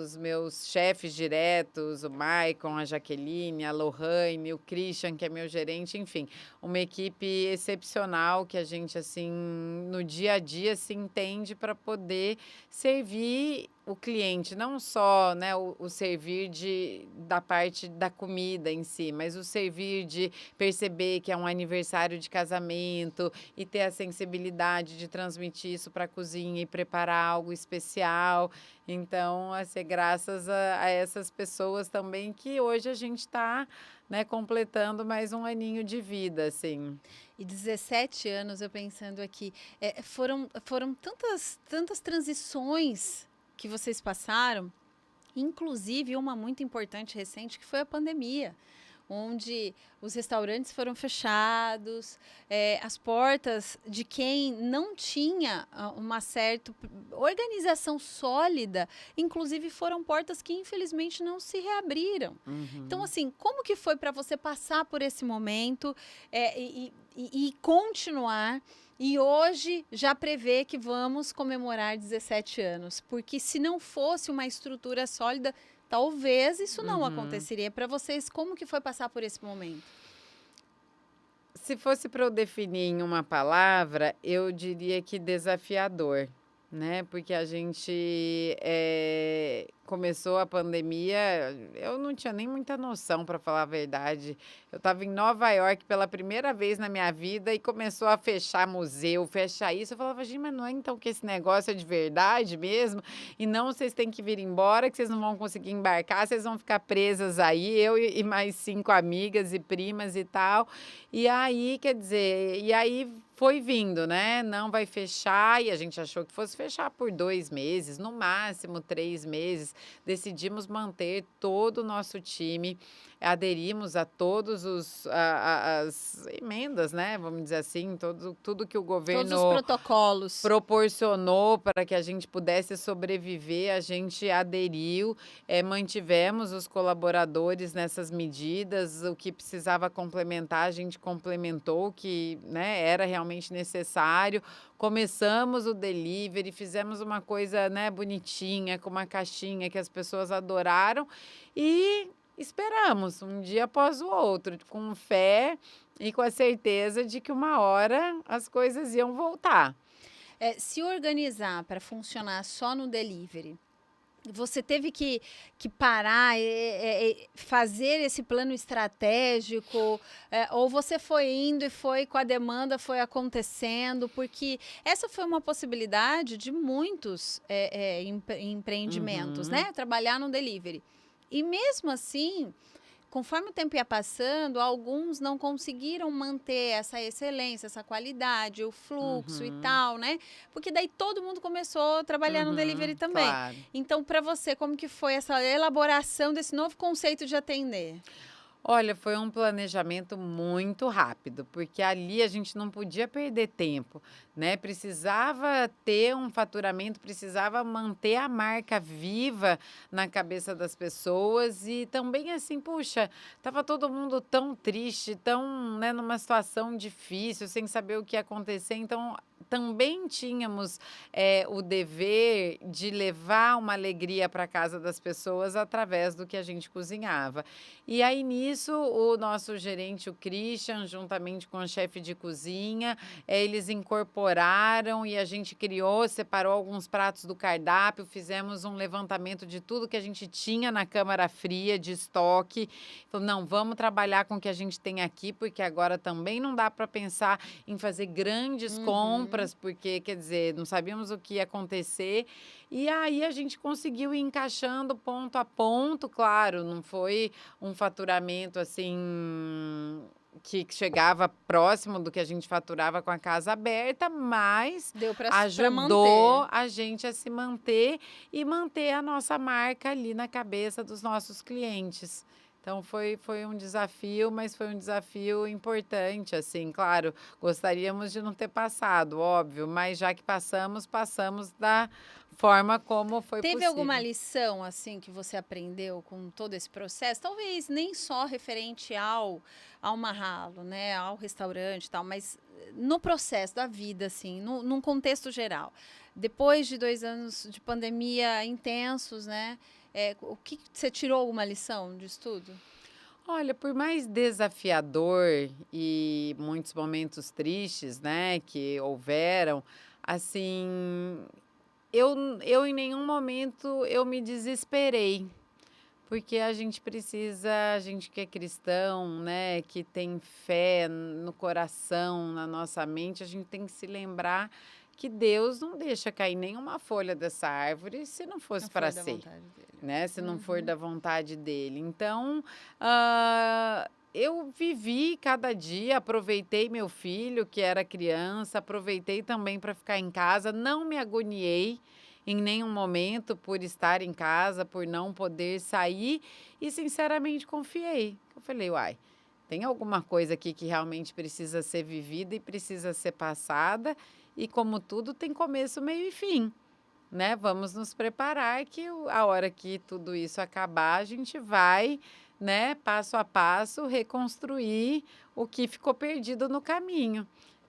Os meus chefes diretos, o Maicon, a Jaqueline, a Lohane, o Christian, que é meu gerente, enfim, uma equipe excepcional que a gente, assim, no dia a dia se entende para poder servir o cliente, não só, né, o servir da parte da comida em si, mas o servir de perceber que é um aniversário de casamento e ter a sensibilidade de transmitir isso para a cozinha e preparar algo especial. Então, assim, graças a essas pessoas também que hoje a gente está, né, completando mais um aninho de vida, assim. E 17 anos, eu pensando aqui, foram tantas transições que vocês passaram, inclusive uma muito importante recente, que foi a pandemia, onde os restaurantes foram fechados, as portas de quem não tinha uma certa organização sólida, inclusive foram portas que infelizmente não se reabriram. Então, assim, como que foi para você passar por esse momento e continuar? E hoje já prevê que vamos comemorar 17 anos, porque se não fosse uma estrutura sólida, talvez isso não aconteceria. Para vocês, como que foi passar por esse momento? Se fosse para eu definir em uma palavra, eu diria que desafiador, né, porque a gente, começou a pandemia, eu não tinha nem muita noção, para falar a verdade. Eu estava em Nova York pela primeira vez na minha vida e começou a fechar museu, fechar isso, eu falava: "Gente, mas não é então que esse negócio é de verdade mesmo? E não, vocês têm que vir embora, que vocês não vão conseguir embarcar, vocês vão ficar presas aí", eu e mais 5 amigas e primas e tal. E aí, quer dizer, e aí foi vindo, né, não vai fechar, e a gente achou que fosse fechar por 2 meses, no máximo 3 meses. Decidimos manter todo o nosso time, aderimos a todos os a as emendas, né, vamos dizer assim, tudo que o Todos os governo protocolos. proporcionou para que a gente pudesse sobreviver, a gente aderiu, mantivemos os colaboradores nessas medidas, o que precisava complementar, a gente complementou, que, né, era realmente necessário. Começamos o delivery, fizemos uma coisa, né, bonitinha, com uma caixinha que as pessoas adoraram e esperamos, um dia após o outro, com fé e com a certeza de que uma hora as coisas iam voltar. Se organizar para funcionar só no delivery, você teve que parar, fazer esse plano estratégico, ou você foi indo e foi com a demanda, foi acontecendo? Porque essa foi uma possibilidade de muitos empreendimentos, Uhum. né? Trabalhar no delivery. E mesmo assim, conforme o tempo ia passando, alguns não conseguiram manter essa excelência, essa qualidade, o fluxo e Uhum, tal, né? Porque daí todo mundo começou a trabalhar no delivery também. claro. Então, para você, como que foi essa elaboração desse novo conceito de atender? Olha, foi um planejamento muito rápido, porque ali a gente não podia perder tempo, né? Precisava ter um faturamento, precisava manter a marca viva na cabeça das pessoas e também assim, puxa, tava todo mundo tão triste, tão, né, numa situação difícil, sem saber o que ia acontecer, então também tínhamos o dever de levar uma alegria para casa das pessoas através do que a gente cozinhava. E aí nisso, o nosso gerente, o Christian, juntamente com o chefe de cozinha, eles incorporaram e a gente criou, separou alguns pratos do cardápio, fizemos um levantamento de tudo que a gente tinha na câmara fria de estoque. Falou: "Não, vamos trabalhar com o que a gente tem aqui, porque agora também não dá para pensar em fazer grandes Uhum. compras, porque, quer dizer, não sabíamos o que ia acontecer". E aí a gente conseguiu ir encaixando ponto a ponto, claro, não foi um faturamento, assim, que chegava próximo do que a gente faturava com a casa aberta, mas Deu para manter. ajudou a gente a se manter e manter a nossa marca ali na cabeça dos nossos clientes. Então foi um desafio, mas foi um desafio importante, assim, claro, gostaríamos de não ter passado, óbvio, mas já que passamos, passamos da forma como foi Teve alguma possível. lição, assim, que você aprendeu com todo esse processo? Talvez nem só referente ao Marralo, né, ao restaurante e tal, mas no processo da vida, assim, num contexto geral. Depois de 2 anos de pandemia intensos, né, o que você tirou alguma lição disso tudo? Olha, por mais desafiador e muitos momentos tristes, né, que houveram, assim, eu em nenhum momento eu me desesperei, porque a gente que é cristão, né, que tem fé no coração, na nossa mente, a gente tem que se lembrar que Deus não deixa cair nenhuma folha dessa árvore se não Não fosse para foi da ser. vontade dele. Né, se não for Uhum. da vontade dele. Então, eu vivi cada dia, aproveitei meu filho, que era criança, aproveitei também para ficar em casa, não me agoniei em nenhum momento por estar em casa, por não poder sair e sinceramente confiei. Eu falei: "Uai, tem alguma coisa aqui que realmente precisa ser vivida e precisa ser passada, e como tudo tem começo, meio e fim". Né, vamos nos preparar que a hora que tudo isso acabar, a gente vai, né, passo a passo, reconstruir o que ficou perdido no caminho.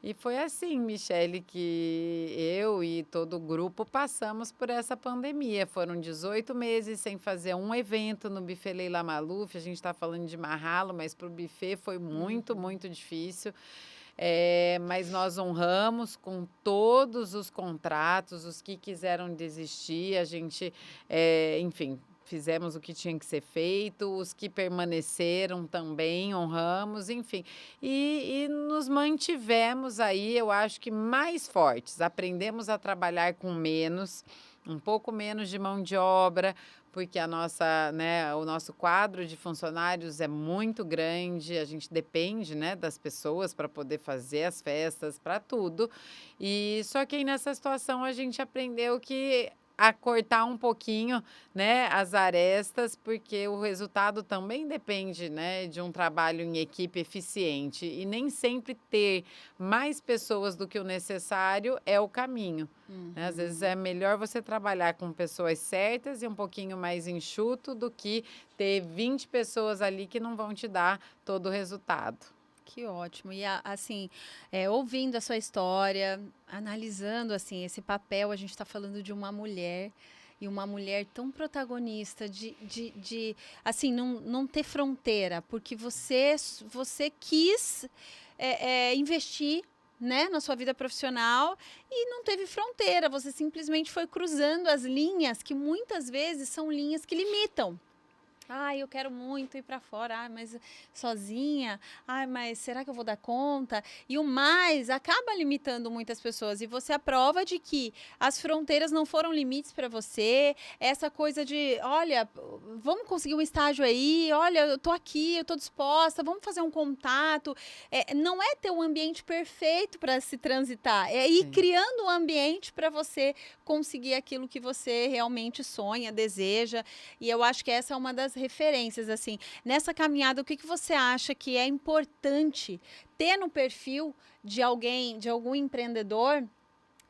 E foi assim, Michele, que eu e todo o grupo passamos por essa pandemia. Foram 18 meses sem fazer um evento no Buffet Leila Maluf. A gente está falando de Marralo, mas para o buffet foi muito, Uhum. muito difícil. Mas nós honramos com todos os contratos, os que quiseram desistir, a gente, enfim, fizemos o que tinha que ser feito, os que permaneceram também honramos, enfim. E nos mantivemos aí, eu acho que mais fortes. Aprendemos a trabalhar com menos, um pouco menos de mão de obra, porque a nossa, né, o nosso quadro de funcionários é muito grande, a gente depende, né, das pessoas para poder fazer as festas, para tudo. E só que aí nessa situação a gente aprendeu que a cortar um pouquinho, né, as arestas, porque o resultado também depende, né, de um trabalho em equipe eficiente e nem sempre ter mais pessoas do que o necessário é o caminho. Né? Às vezes Uhum. é melhor você trabalhar com pessoas certas e um pouquinho mais enxuto do que ter 20 pessoas ali que não vão te dar todo o resultado. Que ótimo. E assim, ouvindo a sua história, analisando assim esse papel, a gente está falando de uma mulher e uma mulher tão protagonista de assim não ter fronteira, porque você quis investir, né, na sua vida profissional e não teve fronteira. Você simplesmente foi cruzando as linhas que muitas vezes são linhas que limitam. Ai, eu quero muito ir para fora, ai, mas sozinha, ai, mas será que eu vou dar conta? E o mais acaba limitando muitas pessoas. E você é a prova de que as fronteiras não foram limites para você. Essa coisa de, olha, vamos conseguir um estágio aí, olha, eu tô aqui, eu tô disposta, vamos fazer um contato. Não é ter um ambiente perfeito para se transitar, é ir Sim. criando um ambiente para você conseguir aquilo que você realmente sonha, deseja. E eu acho que essa é uma das referências, assim. Nessa caminhada, o que você acha que é importante ter no perfil de alguém, de algum empreendedor,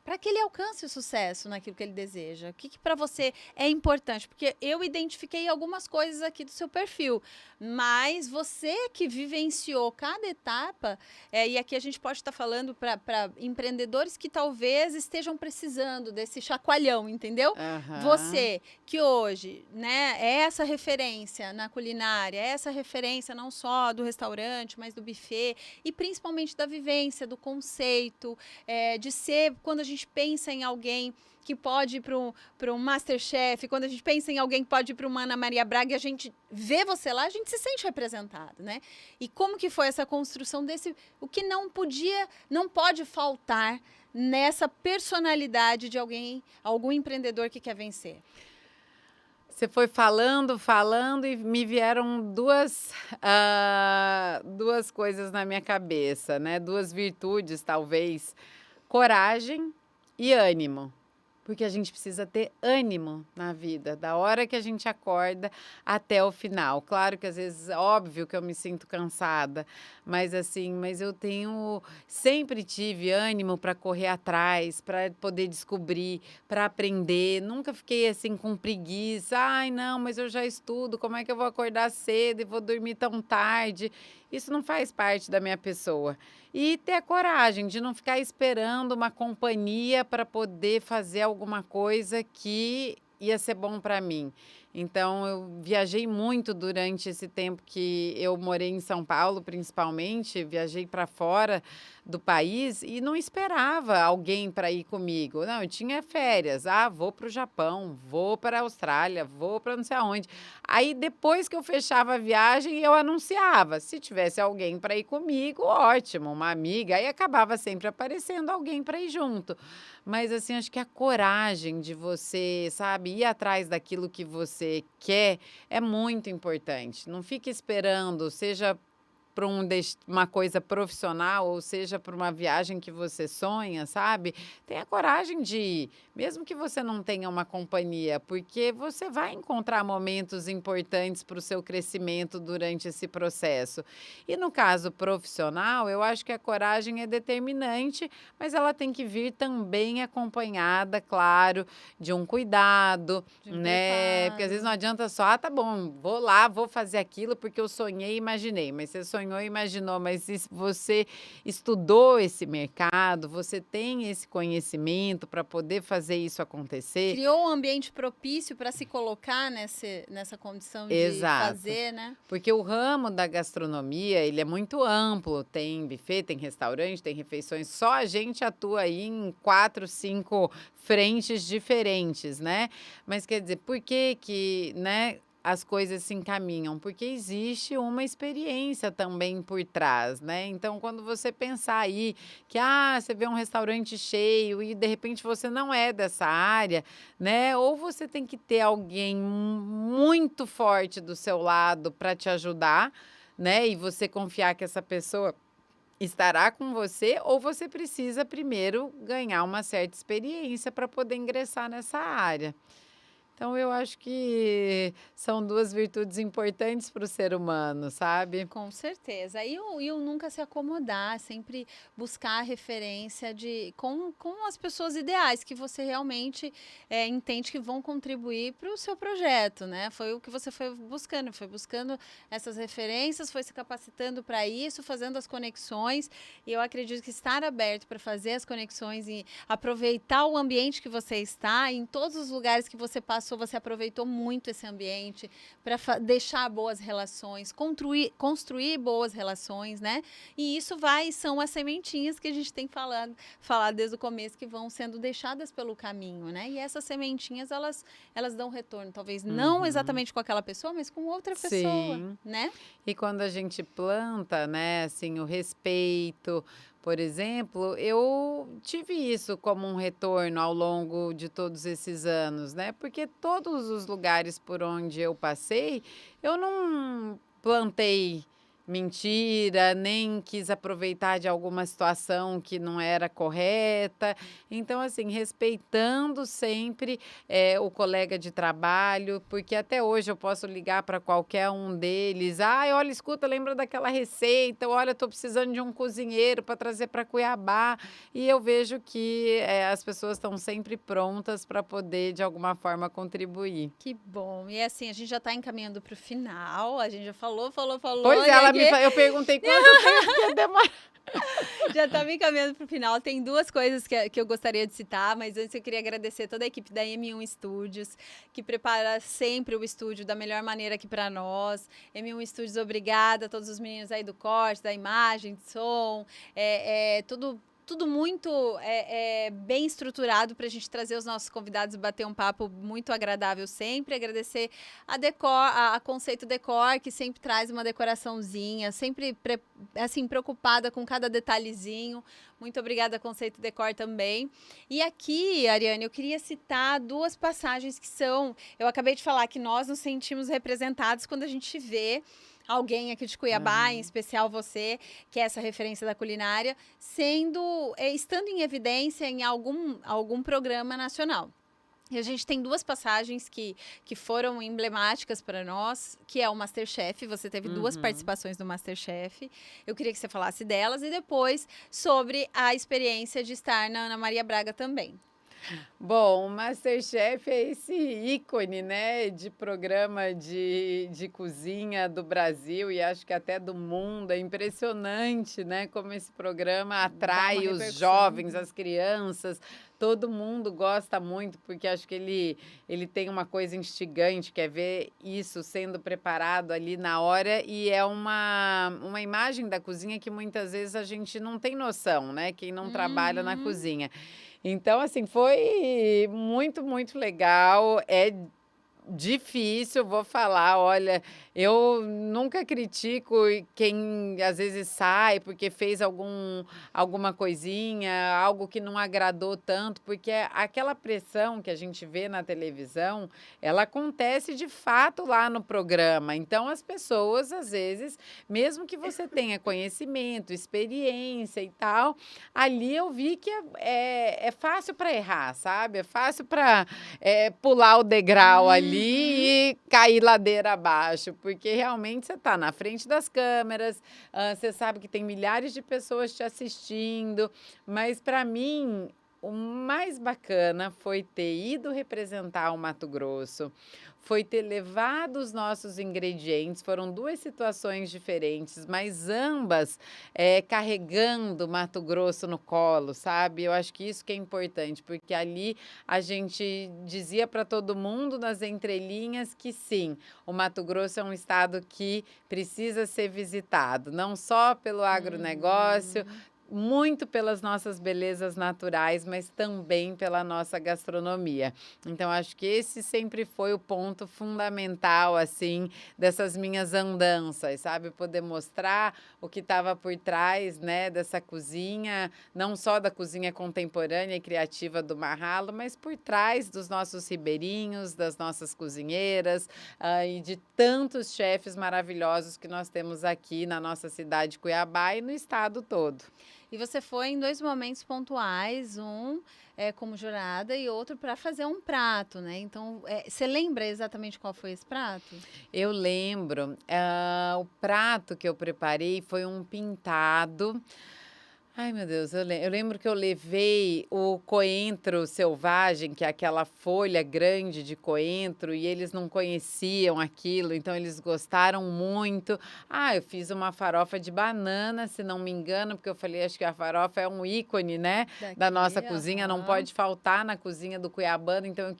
para que ele alcance o sucesso naquilo que ele deseja? O que para você é importante? Porque eu identifiquei algumas coisas aqui do seu perfil, mas você que vivenciou cada etapa, e aqui a gente pode estar falando para empreendedores que talvez estejam precisando desse chacoalhão, entendeu? Aham. Você que hoje, né, é essa referência na culinária, é essa referência não só do restaurante, mas do buffet, e principalmente da vivência, do conceito, de ser, quando a gente pensa em alguém que pode ir para um Masterchef, quando a gente pensa em alguém que pode ir para uma Ana Maria Braga e a gente vê você lá, a gente se sente representado, né? E como que foi essa construção desse, o que não pode faltar nessa personalidade de alguém, algum empreendedor que quer vencer? Você foi falando, falando e me vieram duas coisas na minha cabeça, né? Duas virtudes, talvez. Coragem e ânimo. Porque a gente precisa ter ânimo na vida, da hora que a gente acorda até o final. Claro que às vezes, óbvio que eu me sinto cansada, mas assim, mas eu sempre tive ânimo para correr atrás, para poder descobrir, para aprender. Nunca fiquei assim com preguiça. Ai, não, mas eu já estudo, como é que eu vou acordar cedo e vou dormir tão tarde? Isso não faz parte da minha pessoa. E ter a coragem de não ficar esperando uma companhia para poder fazer alguma coisa que ia ser bom para mim. Então, eu viajei muito durante esse tempo que eu morei em São Paulo, principalmente. Viajei para fora do país e não esperava alguém para ir comigo. Não, eu tinha férias. Ah, vou para o Japão, vou para a Austrália, vou para não sei aonde. Aí, depois que eu fechava a viagem, eu anunciava. Se tivesse alguém para ir comigo, ótimo, uma amiga. Aí acabava sempre aparecendo alguém para ir junto. Mas, assim, acho que a coragem de você, sabe, ir atrás daquilo que você quer é muito importante. Não fique esperando, seja para uma coisa profissional, ou seja, para uma viagem que você sonha, sabe? Tenha coragem de ir, mesmo que você não tenha uma companhia, porque você vai encontrar momentos importantes para o seu crescimento durante esse processo. E no caso profissional, eu acho que a coragem é determinante, mas ela tem que vir também acompanhada, claro, de um cuidado, De um né? Porque às vezes não preparo. adianta só, ah, tá bom, vou lá, vou fazer aquilo porque eu sonhei e imaginei, mas você sonhou sonhou, imaginou, mas se você estudou esse mercado, você tem esse conhecimento para poder fazer isso acontecer. Criou um ambiente propício para se colocar nessa condição de Exato. fazer, né? Porque o ramo da gastronomia, ele é muito amplo, tem buffet, tem restaurante, tem refeições, só a gente atua aí em 4, 5 frentes diferentes, né. Mas quer dizer, por que que, né, as coisas se encaminham? Porque existe uma experiência também por trás, né. Então quando você pensar aí que, você vê um restaurante cheio e de repente você não é dessa área, né, ou você tem que ter alguém muito forte do seu lado para te ajudar, né, e você confiar que essa pessoa estará com você, ou você precisa primeiro ganhar uma certa experiência para poder ingressar nessa área. Então eu acho que são 2 virtudes importantes para o ser humano, sabe? Com certeza. E o nunca se acomodar, sempre buscar a referência com as pessoas ideais que você realmente entende que vão contribuir para o seu projeto, né? Foi o que você foi buscando essas referências, foi se capacitando para isso, fazendo as conexões. E eu acredito que estar aberto para fazer as conexões e aproveitar o ambiente que você está, em todos os lugares que você passou, você aproveitou muito esse ambiente para deixar boas relações, construir boas relações, né? E isso são as sementinhas que a gente tem falado desde o começo, que vão sendo deixadas pelo caminho, né? E essas sementinhas, elas dão retorno, talvez não Uhum. exatamente com aquela pessoa, mas com outra pessoa, Sim. né? E quando a gente planta, né, assim, o respeito, por exemplo, eu tive isso como um retorno ao longo de todos esses anos, né, porque todos os lugares por onde eu passei, eu não plantei mentira, nem quis aproveitar de alguma situação que não era correta. Então, assim, respeitando sempre o colega de trabalho, porque até hoje eu posso ligar para qualquer um deles: "Ai, olha, escuta, lembra daquela receita? Olha, estou precisando de um cozinheiro para trazer para Cuiabá". E eu vejo que, as pessoas estão sempre prontas para poder, de alguma forma, contribuir. Que bom. E assim, a gente já está encaminhando para o final, a gente já falou, Pois é, e ela aqui me fa eu perguntei quanto tempo ia demorar. já está me encaminhando para o final. Tem duas coisas que eu gostaria de citar, mas antes eu queria agradecer toda a equipe da M1 Studios, que prepara sempre o estúdio da melhor maneira aqui para nós. M1 Studios, obrigada a todos os meninos aí do corte, da imagem, de som, tudo muito bem estruturado para a gente trazer os nossos convidados e bater um papo muito agradável sempre. Agradecer a Decor, a Conceito Decor, que sempre traz uma decoraçãozinha, sempre assim, preocupada com cada detalhezinho. Muito obrigada, Conceito Decor, também. E aqui, Ariane, eu queria citar duas passagens que são... Eu acabei de falar que nós nos sentimos representados quando a gente vê alguém aqui de Cuiabá, em especial você, que é essa referência da culinária, estando em evidência em algum programa nacional. E a gente tem duas passagens que foram emblemáticas para nós, que é o MasterChef. Você teve duas participações no MasterChef. Eu queria que você falasse delas e depois sobre a experiência de estar na Ana Maria Braga também. Bom, o MasterChef é esse ícone, né, de programa de cozinha do Brasil e acho que até do mundo. É impressionante, né, como esse programa Dá uma atrai os repercussão. jovens, as crianças. Todo mundo gosta muito, porque acho que ele tem uma coisa instigante, que é ver isso sendo preparado ali na hora, e é uma imagem da cozinha que muitas vezes a gente não tem noção, né, quem não trabalha na cozinha. Então, assim, foi muito, muito legal. É difícil, vou falar, olha, eu nunca critico quem às vezes sai porque fez alguma coisinha, algo que não agradou tanto, porque aquela pressão que a gente vê na televisão, ela acontece de fato lá no programa. Então as pessoas, às vezes, mesmo que você tenha conhecimento, experiência e tal, ali eu vi que é fácil para errar, sabe? É fácil para pular o degrau ali e cair ladeira abaixo, porque realmente você está na frente das câmeras, você sabe que tem milhares de pessoas te assistindo, mas para mim o mais bacana foi ter ido representar o Mato Grosso, foi ter levado os nossos ingredientes. Foram 2 situações diferentes, mas ambas, carregando Mato Grosso no colo, sabe. Eu acho que isso que é importante, porque ali a gente dizia para todo mundo nas entrelinhas que sim, o Mato Grosso é um estado que precisa ser visitado, não só pelo agronegócio, Uhum. muito pelas nossas belezas naturais, mas também pela nossa gastronomia. Então acho que esse sempre foi o ponto fundamental, assim, dessas minhas andanças, sabe, poder mostrar o que estava por trás, né, dessa cozinha, não só da cozinha contemporânea e criativa do Marralo, mas por trás dos nossos ribeirinhos, das nossas cozinheiras, e de tantos chefes maravilhosos que nós temos aqui na nossa cidade Cuiabá e no estado todo. E você foi em 2 momentos pontuais, um, como jurada e outro para fazer um prato, né. Então, você lembra exatamente qual foi esse prato? Eu lembro, o prato que eu preparei foi um pintado. Ai, meu Deus, eu lembro que eu levei o coentro selvagem, que é aquela folha grande de coentro, e eles não conheciam aquilo, então eles gostaram muito. Eu fiz uma farofa de banana, se não me engano, porque eu falei, acho que a farofa é um ícone, né, da Daqui, nossa cozinha, não aham. pode faltar na cozinha do cuiabano, então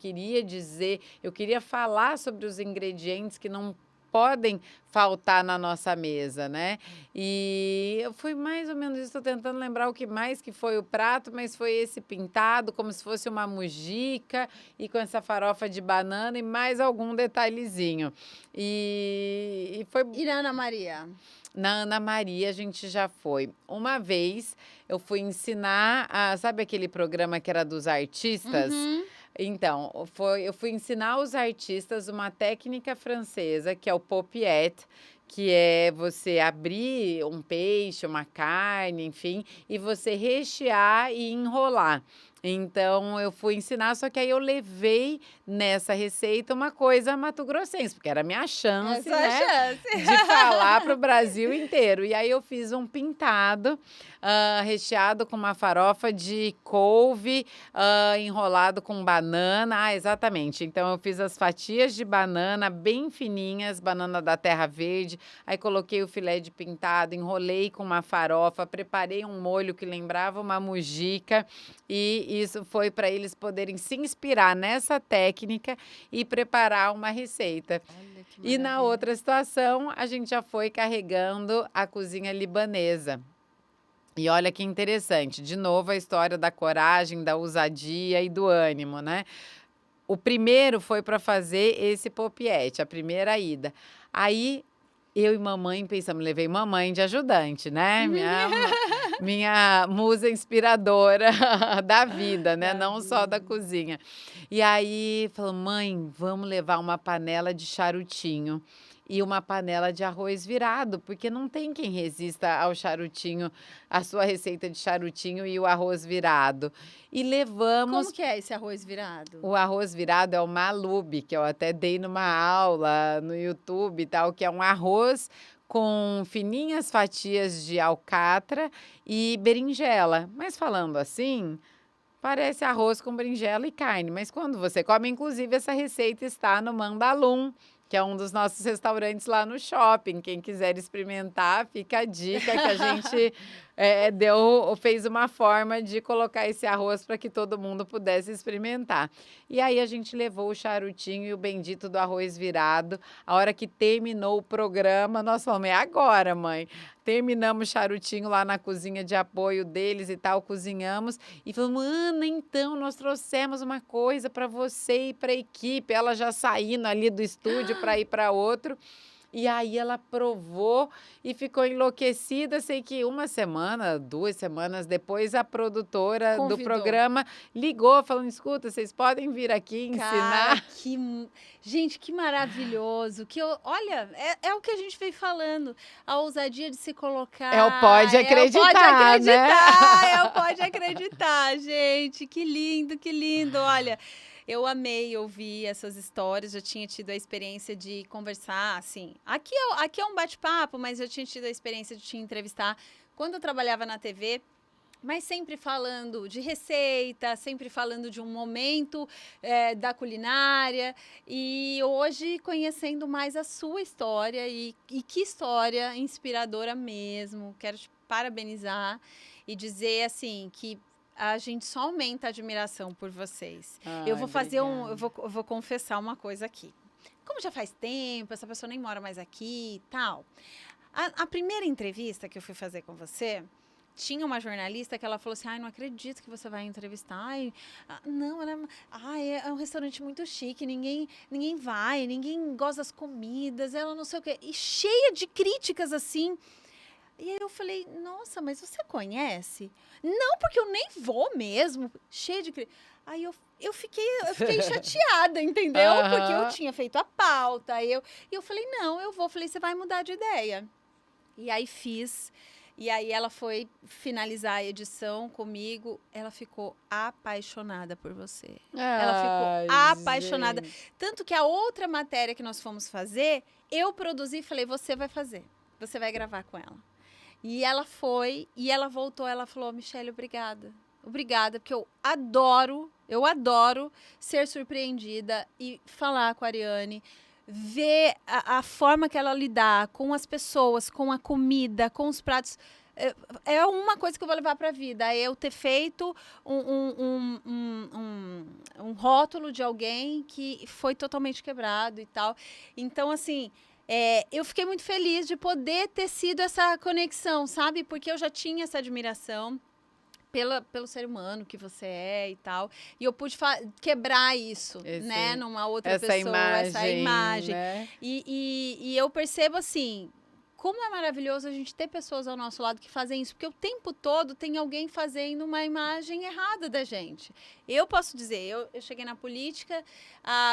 eu queria falar sobre os ingredientes que não podem faltar na nossa mesa, né. E eu fui mais ou menos isso, estou tentando lembrar o que mais que foi o prato, mas foi esse pintado como se fosse uma mojica e com essa farofa de banana e mais algum detalhezinho. E foi E na Ana Maria? na Ana Maria a gente já foi. Uma vez eu fui ensinar sabe aquele programa que era dos artistas? Uhum. Então, eu fui ensinar os artistas uma técnica francesa, que é o popiette, que é você abrir um peixe, uma carne, enfim, e você rechear e enrolar. Então, eu fui ensinar, só que aí eu levei nessa receita uma coisa mato-grossense, porque era a minha chance, Essa é a né, chance. de falar para o Brasil inteiro. E aí eu fiz um pintado, recheado com uma farofa de couve, enrolado com banana. Exatamente. Então eu fiz as fatias de banana bem fininhas, banana da terra verde, aí coloquei o filé de pintado, enrolei com uma farofa, preparei um molho que lembrava uma mojica, e isso foi para eles poderem se inspirar nessa técnica e preparar uma receita. Olha que E na maravilha. outra situação, a gente já foi carregando a cozinha libanesa. E olha que interessante, de novo a história da coragem, da ousadia e do ânimo, né. O primeiro foi para fazer esse popiete, a primeira ida. Aí, eu e mamãe pensamos, levei mamãe de ajudante, né, minha musa inspiradora da vida, né, Da não só da vida. cozinha. E aí falou: "Mãe, vamos levar uma panela de charutinho e uma panela de arroz virado, porque não tem quem resista ao charutinho, à sua receita de charutinho e o arroz virado". E Como levamos. que é esse arroz virado? O arroz virado é o malube, que eu até dei numa aula no YouTube e tal, que é um arroz com fininhas fatias de alcatra e berinjela. Mas falando assim, parece arroz com berinjela e carne, mas quando você come, inclusive essa receita está no Mandalum, que é um dos nossos restaurantes lá no shopping. Quem quiser experimentar, fica a dica que a gente fez uma forma de colocar esse arroz para que todo mundo pudesse experimentar. E aí a gente levou o charutinho e o bendito do arroz virado. A hora que terminou o programa, nós falamos: é agora, mãe. Terminamos o charutinho lá na cozinha de apoio deles e tal, cozinhamos e falamos: "Ana, então, nós trouxemos uma coisa para você e para a equipe", ela já saindo ali do estúdio para ir para outro. E aí ela provou e ficou enlouquecida. Sei que uma semana, 2 semanas depois, a produtora do Convidou. programa ligou falando: "Escuta, vocês podem vir aqui Cara, ensinar?" gente, que maravilhoso, olha, é o que a gente vem falando, a ousadia de se É o pode colocar, acreditar, né. é o pode acreditar, gente, que lindo, olha, eu amei ouvir essas histórias, já tinha tido a experiência de conversar, assim, aqui é um bate-papo, mas eu tinha tido a experiência de te entrevistar quando eu trabalhava na TV. mas sempre falando de receita, sempre falando de um momento da culinária. E hoje conhecendo mais a sua história e que história inspiradora mesmo. Quero te parabenizar e dizer assim que a gente só aumenta a admiração por vocês. Eu Ai, vou fazer obrigada. eu vou confessar uma coisa aqui. Como já faz tempo, essa pessoa nem mora mais aqui e tal. A primeira entrevista que eu fui fazer com você, tinha uma jornalista que ela falou assim: ai, não acredito que você vai entrevistar. Ai, não, ela é um restaurante muito chique, ninguém vai, ninguém gosta das comidas, ela não sei o quê. E cheia de críticas assim. E aí eu falei, nossa, mas você conhece? Não, porque eu nem vou mesmo. Cheia de críticas. Aí eu fiquei chateada, entendeu? Porque eu Aham. tinha feito a pauta. E eu falei, não, eu vou. Falei, você vai mudar de ideia. E aí fiz. E aí ela foi finalizar a edição comigo. Ela ficou apaixonada por você. Ela ficou Ai, apaixonada. gente. Tanto que a outra matéria que nós fomos fazer, eu produzi e falei: você vai fazer. Você vai gravar com ela. E ela foi, e ela voltou, ela falou: Michele, obrigada. Obrigada, porque eu adoro ser surpreendida e falar com a Ariane, ver a forma que ela lidar com as pessoas, com a comida, com os pratos. É uma coisa que eu vou levar para a vida. É eu ter feito um rótulo de alguém que foi totalmente quebrado e tal. Então, assim, eu fiquei muito feliz de poder ter sido essa conexão, sabe? Porque eu já tinha essa admiração pelo ser humano que você é e tal. E eu pude quebrar isso, né? Esse, Numa outra essa pessoa, essa imagem, imagem. né? E eu percebo assim. Como é maravilhoso a gente ter pessoas ao nosso lado que fazem isso, porque o tempo todo tem alguém fazendo uma imagem errada da gente. Eu posso dizer, eu cheguei na política,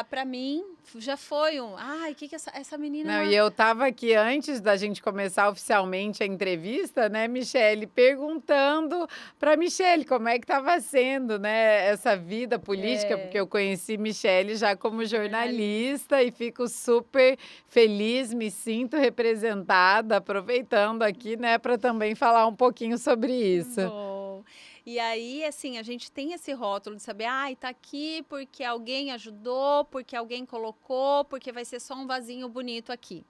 para mim já foi ai, o que essa menina Não, e ela eu estava aqui antes da gente começar oficialmente a entrevista, né, Michele, perguntando para Michele como é que estava sendo, né, essa vida política, porque eu conheci Michele já como jornalista e fico super feliz, me sinto representada, aproveitando aqui, né, para também falar um pouquinho sobre Que isso. bom. E aí, assim, a gente tem esse rótulo de saber, ai, tá aqui porque alguém ajudou, porque alguém colocou, porque vai ser só um vasinho bonito aqui.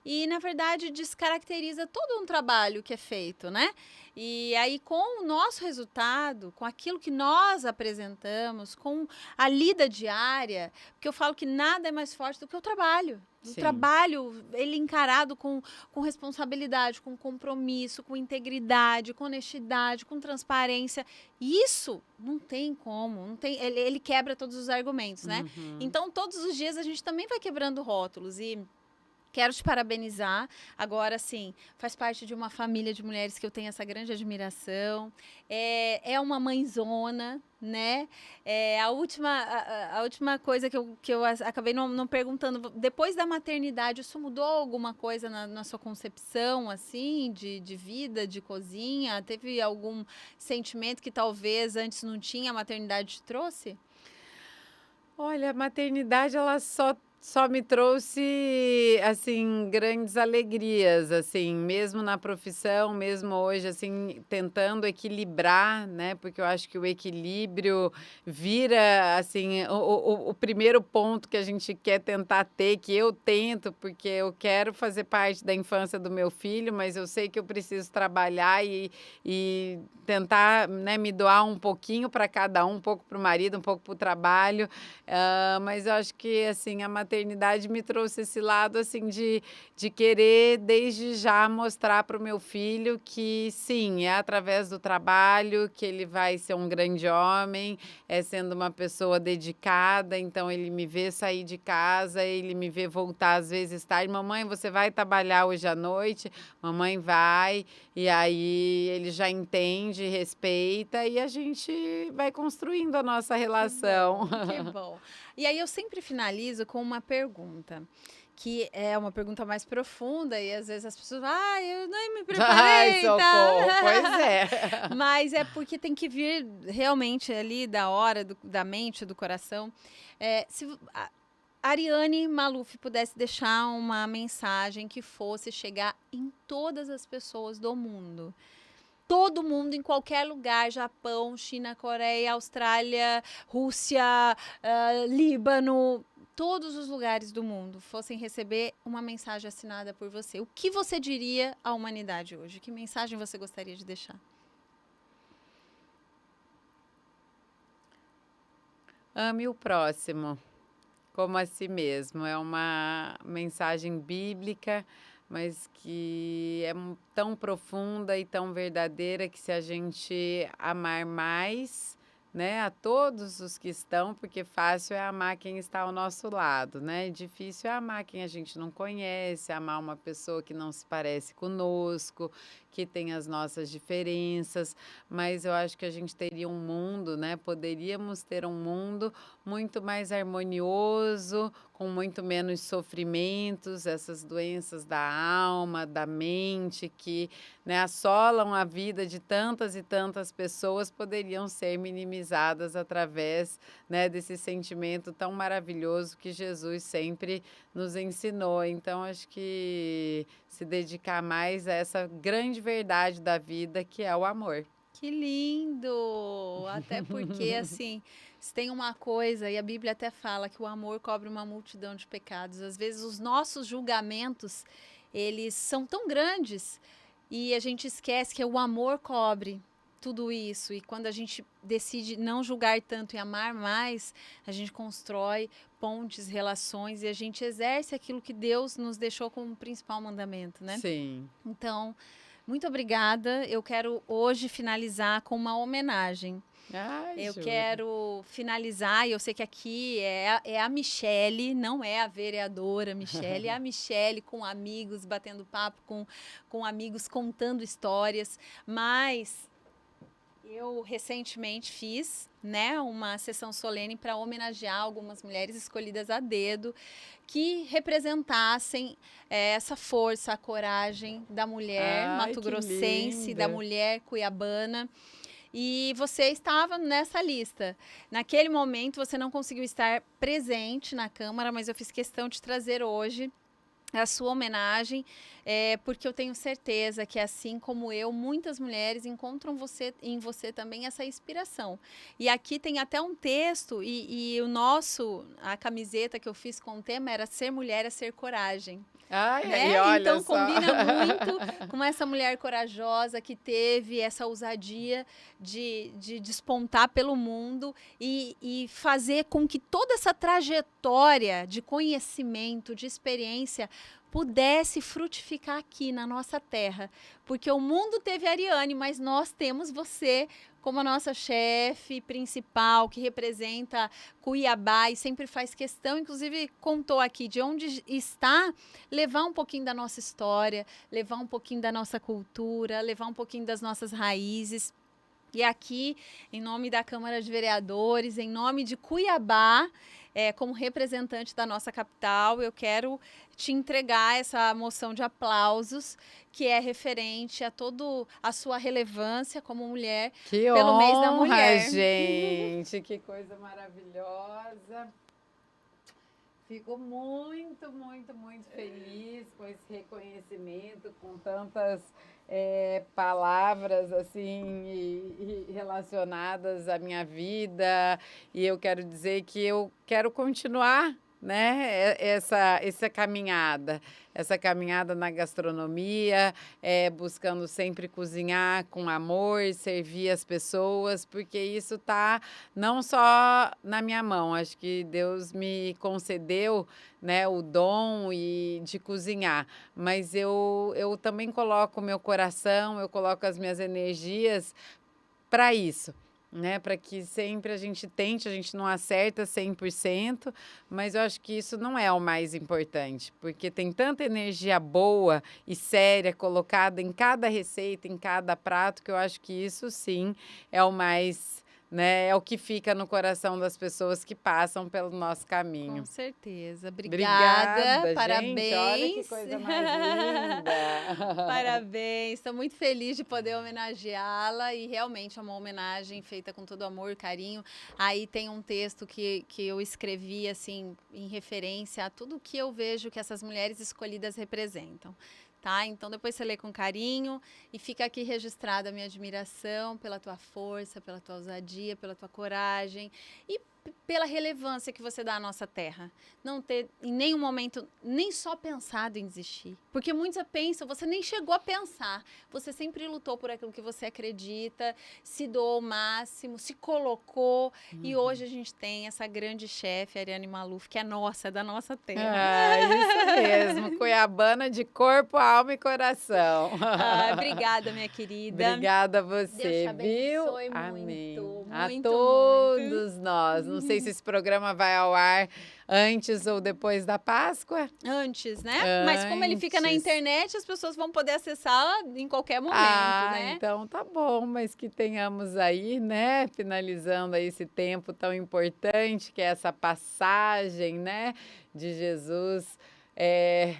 E, na verdade, descaracteriza todo um trabalho que é feito, né? E aí, com o nosso resultado, com aquilo que nós apresentamos, com a lida diária, porque eu falo que nada é mais forte do que o trabalho. O Sim. trabalho, ele encarado com responsabilidade, com compromisso, com integridade, com honestidade, com transparência. Isso não tem como, não tem, ele quebra todos os argumentos, né? Uhum. Então, todos os dias a gente também vai quebrando rótulos e quero te parabenizar. Agora, sim, faz parte de uma família de mulheres que eu tenho essa grande admiração. É uma mãezona, né? A última coisa que eu acabei não perguntando, depois da maternidade, isso mudou alguma coisa na sua concepção, assim, de vida, de cozinha? Teve algum sentimento que talvez antes não tinha, a maternidade te trouxe? Olha, a maternidade ela só me trouxe, assim, grandes alegrias, assim, mesmo na profissão, mesmo hoje, assim, tentando equilibrar, né, porque eu acho que o equilíbrio vira, assim, o primeiro ponto que a gente quer tentar ter, que eu tento, porque eu quero fazer parte da infância do meu filho, mas eu sei que eu preciso trabalhar e tentar, né, me doar um pouquinho para cada um pouco para o marido, um pouco para o trabalho. Mas eu acho que, assim, a maternidade me trouxe esse lado, assim, de querer desde já mostrar para o meu filho que sim, é através do trabalho que ele vai ser um grande homem, é sendo uma pessoa dedicada, então ele me vê sair de casa, ele me vê voltar às vezes tarde: "Mamãe, você vai trabalhar hoje à noite?". "Mamãe, vai". E aí ele já entende, respeita e a gente vai construindo a nossa Que relação. bom, que bom. E aí eu sempre finalizo com uma pergunta, que é uma pergunta mais profunda e às vezes as pessoas, eu nem me Ai, preparei e tal. socorro. Pois é. Mas é porque tem que vir realmente ali da hora, da mente, do coração. Se a Ariane Maluf pudesse deixar uma mensagem que fosse chegar em todas as pessoas do mundo, todo mundo, em qualquer lugar, Japão, China, Coreia, Austrália, Rússia, Líbano, todos os lugares do mundo fossem receber uma mensagem assinada por você, o que você diria à humanidade hoje? Que mensagem você gostaria de deixar? Ame o próximo como a si mesmo. É uma mensagem bíblica, mas que é tão profunda e tão verdadeira que se a gente amar mais, né, a todos os que estão, porque fácil é amar quem está ao nosso lado, né? Difícil é amar quem a gente não conhece, amar uma pessoa que não se parece conosco, que tem as nossas diferenças, mas eu acho que a gente teria um mundo, né? Poderíamos ter um mundo muito mais harmonioso, com muito menos sofrimentos, essas doenças da alma, da mente, que, né, assolam a vida de tantas e tantas pessoas, poderiam ser minimizadas através, né, desse sentimento tão maravilhoso que Jesus sempre nos ensinou. Então, acho que se dedicar mais a essa grande verdade da vida, que é o amor. Que lindo! Até porque, assim, se tem uma coisa, e a Bíblia até fala que o amor cobre uma multidão de pecados. Às vezes, os nossos julgamentos, eles são tão grandes e a gente esquece que o amor cobre tudo isso. E quando a gente decide não julgar tanto e amar mais, a gente constrói pontes, relações e a gente exerce aquilo que Deus nos deixou como principal mandamento, né? Sim. Então, muito obrigada. Eu quero hoje finalizar com uma homenagem. Ai, Eu juro. quero finalizar, e eu sei que aqui é a Michele, não é a vereadora Michele, é a Michele com amigos, batendo papo com amigos, contando histórias, mas eu recentemente fiz, né, uma sessão solene para homenagear algumas mulheres escolhidas a dedo que representassem essa força, a coragem da mulher Ai, que mato-grossense, da linda. mulher cuiabana. E você estava nessa lista. Naquele momento você não conseguiu estar presente na Câmara, mas eu fiz questão de trazer hoje a sua homenagem, porque eu tenho certeza que, assim como eu, muitas mulheres encontram em você também essa inspiração. E aqui tem até um texto, e a camiseta que eu fiz com o tema era Ser Mulher é Ser Coragem. Ai, Né? e olha Então só. combina muito com essa mulher corajosa que teve essa ousadia de despontar pelo mundo e fazer com que toda essa trajetória de conhecimento, de experiência, pudesse frutificar aqui na nossa terra. Porque o mundo teve a Ariane, mas nós temos você como a nossa chefe principal, que representa Cuiabá e sempre faz questão, inclusive contou aqui de onde está, levar um pouquinho da nossa história, levar um pouquinho da nossa cultura, levar um pouquinho das nossas raízes. E aqui, em nome da Câmara de Vereadores, em nome de Cuiabá, como representante da nossa capital, eu quero te entregar essa moção de aplausos, que é referente a toda a sua relevância como mulher Que pelo mês da honra, mulher. gente! Que coisa maravilhosa! Fico muito, muito, muito feliz com esse reconhecimento, com tantas palavras assim e relacionadas à minha vida. E eu quero dizer que eu quero continuar, né, essa caminhada na gastronomia, buscando sempre cozinhar com amor, servir as pessoas, porque isso está não só na minha mão. Acho que Deus me concedeu, né, o dom de cozinhar, mas eu também coloco o meu coração, eu coloco as minhas energias para isso, né? Para que sempre a gente não acerta 100%, mas eu acho que isso não é o mais importante, porque tem tanta energia boa e séria colocada em cada receita, em cada prato, que eu acho que isso sim é o mais, né, é o que fica no coração das pessoas que passam pelo nosso caminho. Com certeza. Obrigada, Parabéns. gente, olha que coisa mais linda. Parabéns. Estou muito feliz de poder homenageá-la e realmente é uma homenagem feita com todo amor e carinho. Aí tem um texto que eu escrevi assim em referência a tudo que eu vejo que essas mulheres escolhidas representam. Tá? Então depois você lê com carinho e fica aqui registrada a minha admiração pela tua força, pela tua ousadia, pela tua coragem e pela relevância que você dá à nossa terra. Não ter em nenhum momento nem só pensado em desistir. Porque muitos pensam, você nem chegou a pensar. Você sempre lutou por aquilo que você acredita, se doou ao máximo, se colocou. E hoje a gente tem essa grande chefe, Ariane Maluf, que é nossa, é da nossa terra. É, isso mesmo, cuiabana de corpo, alma e coração. Obrigada, minha querida. Obrigada a você, Deus te abençoe viu? Amém. muito, A muito, todos nós. Não sei se esse programa vai ao ar antes ou depois da Páscoa. Antes, né? Mas como ele fica na Antes. internet, as pessoas vão poder acessar em qualquer momento, né? Então tá bom, mas que tenhamos aí, né, finalizando aí esse tempo tão importante, que é essa passagem, né, de Jesus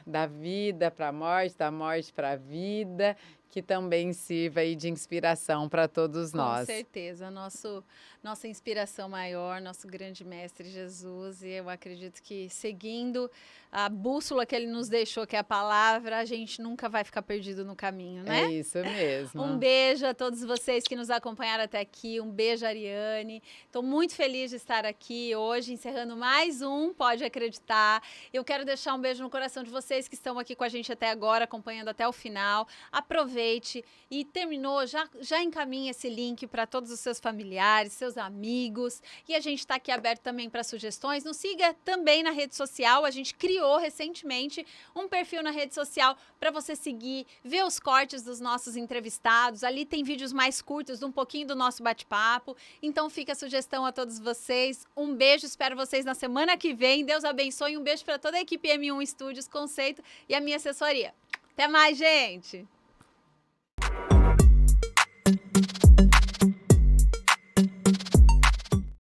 da vida para a morte, da morte para a vida, que também sirva aí de inspiração para todos nós. Com certeza, nossa inspiração maior, nosso grande mestre Jesus, e eu acredito que seguindo a bússola que ele nos deixou, que é a palavra, a gente nunca vai ficar perdido no caminho, né? É isso mesmo. Um beijo a todos vocês que nos acompanharam até aqui, um beijo, Ariane. Estou muito feliz de estar aqui hoje, encerrando mais um Pode Acreditar. Eu quero deixar um beijo no coração de vocês que estão aqui com a gente até agora, acompanhando até o final. Aproveite e terminou, já encaminhe esse link para todos os seus familiares, seus amigos. E a gente está aqui aberto também para sugestões. Nos siga também na rede social. A gente criou recentemente um perfil na rede social para você seguir, ver os cortes dos nossos entrevistados. Ali tem vídeos mais curtos, um pouquinho do nosso bate-papo. Então fica a sugestão a todos vocês. Um beijo, espero vocês na semana que vem. Deus abençoe. Um beijo para toda a equipe M1 Studios, Conceito e a minha assessoria. Até mais, gente!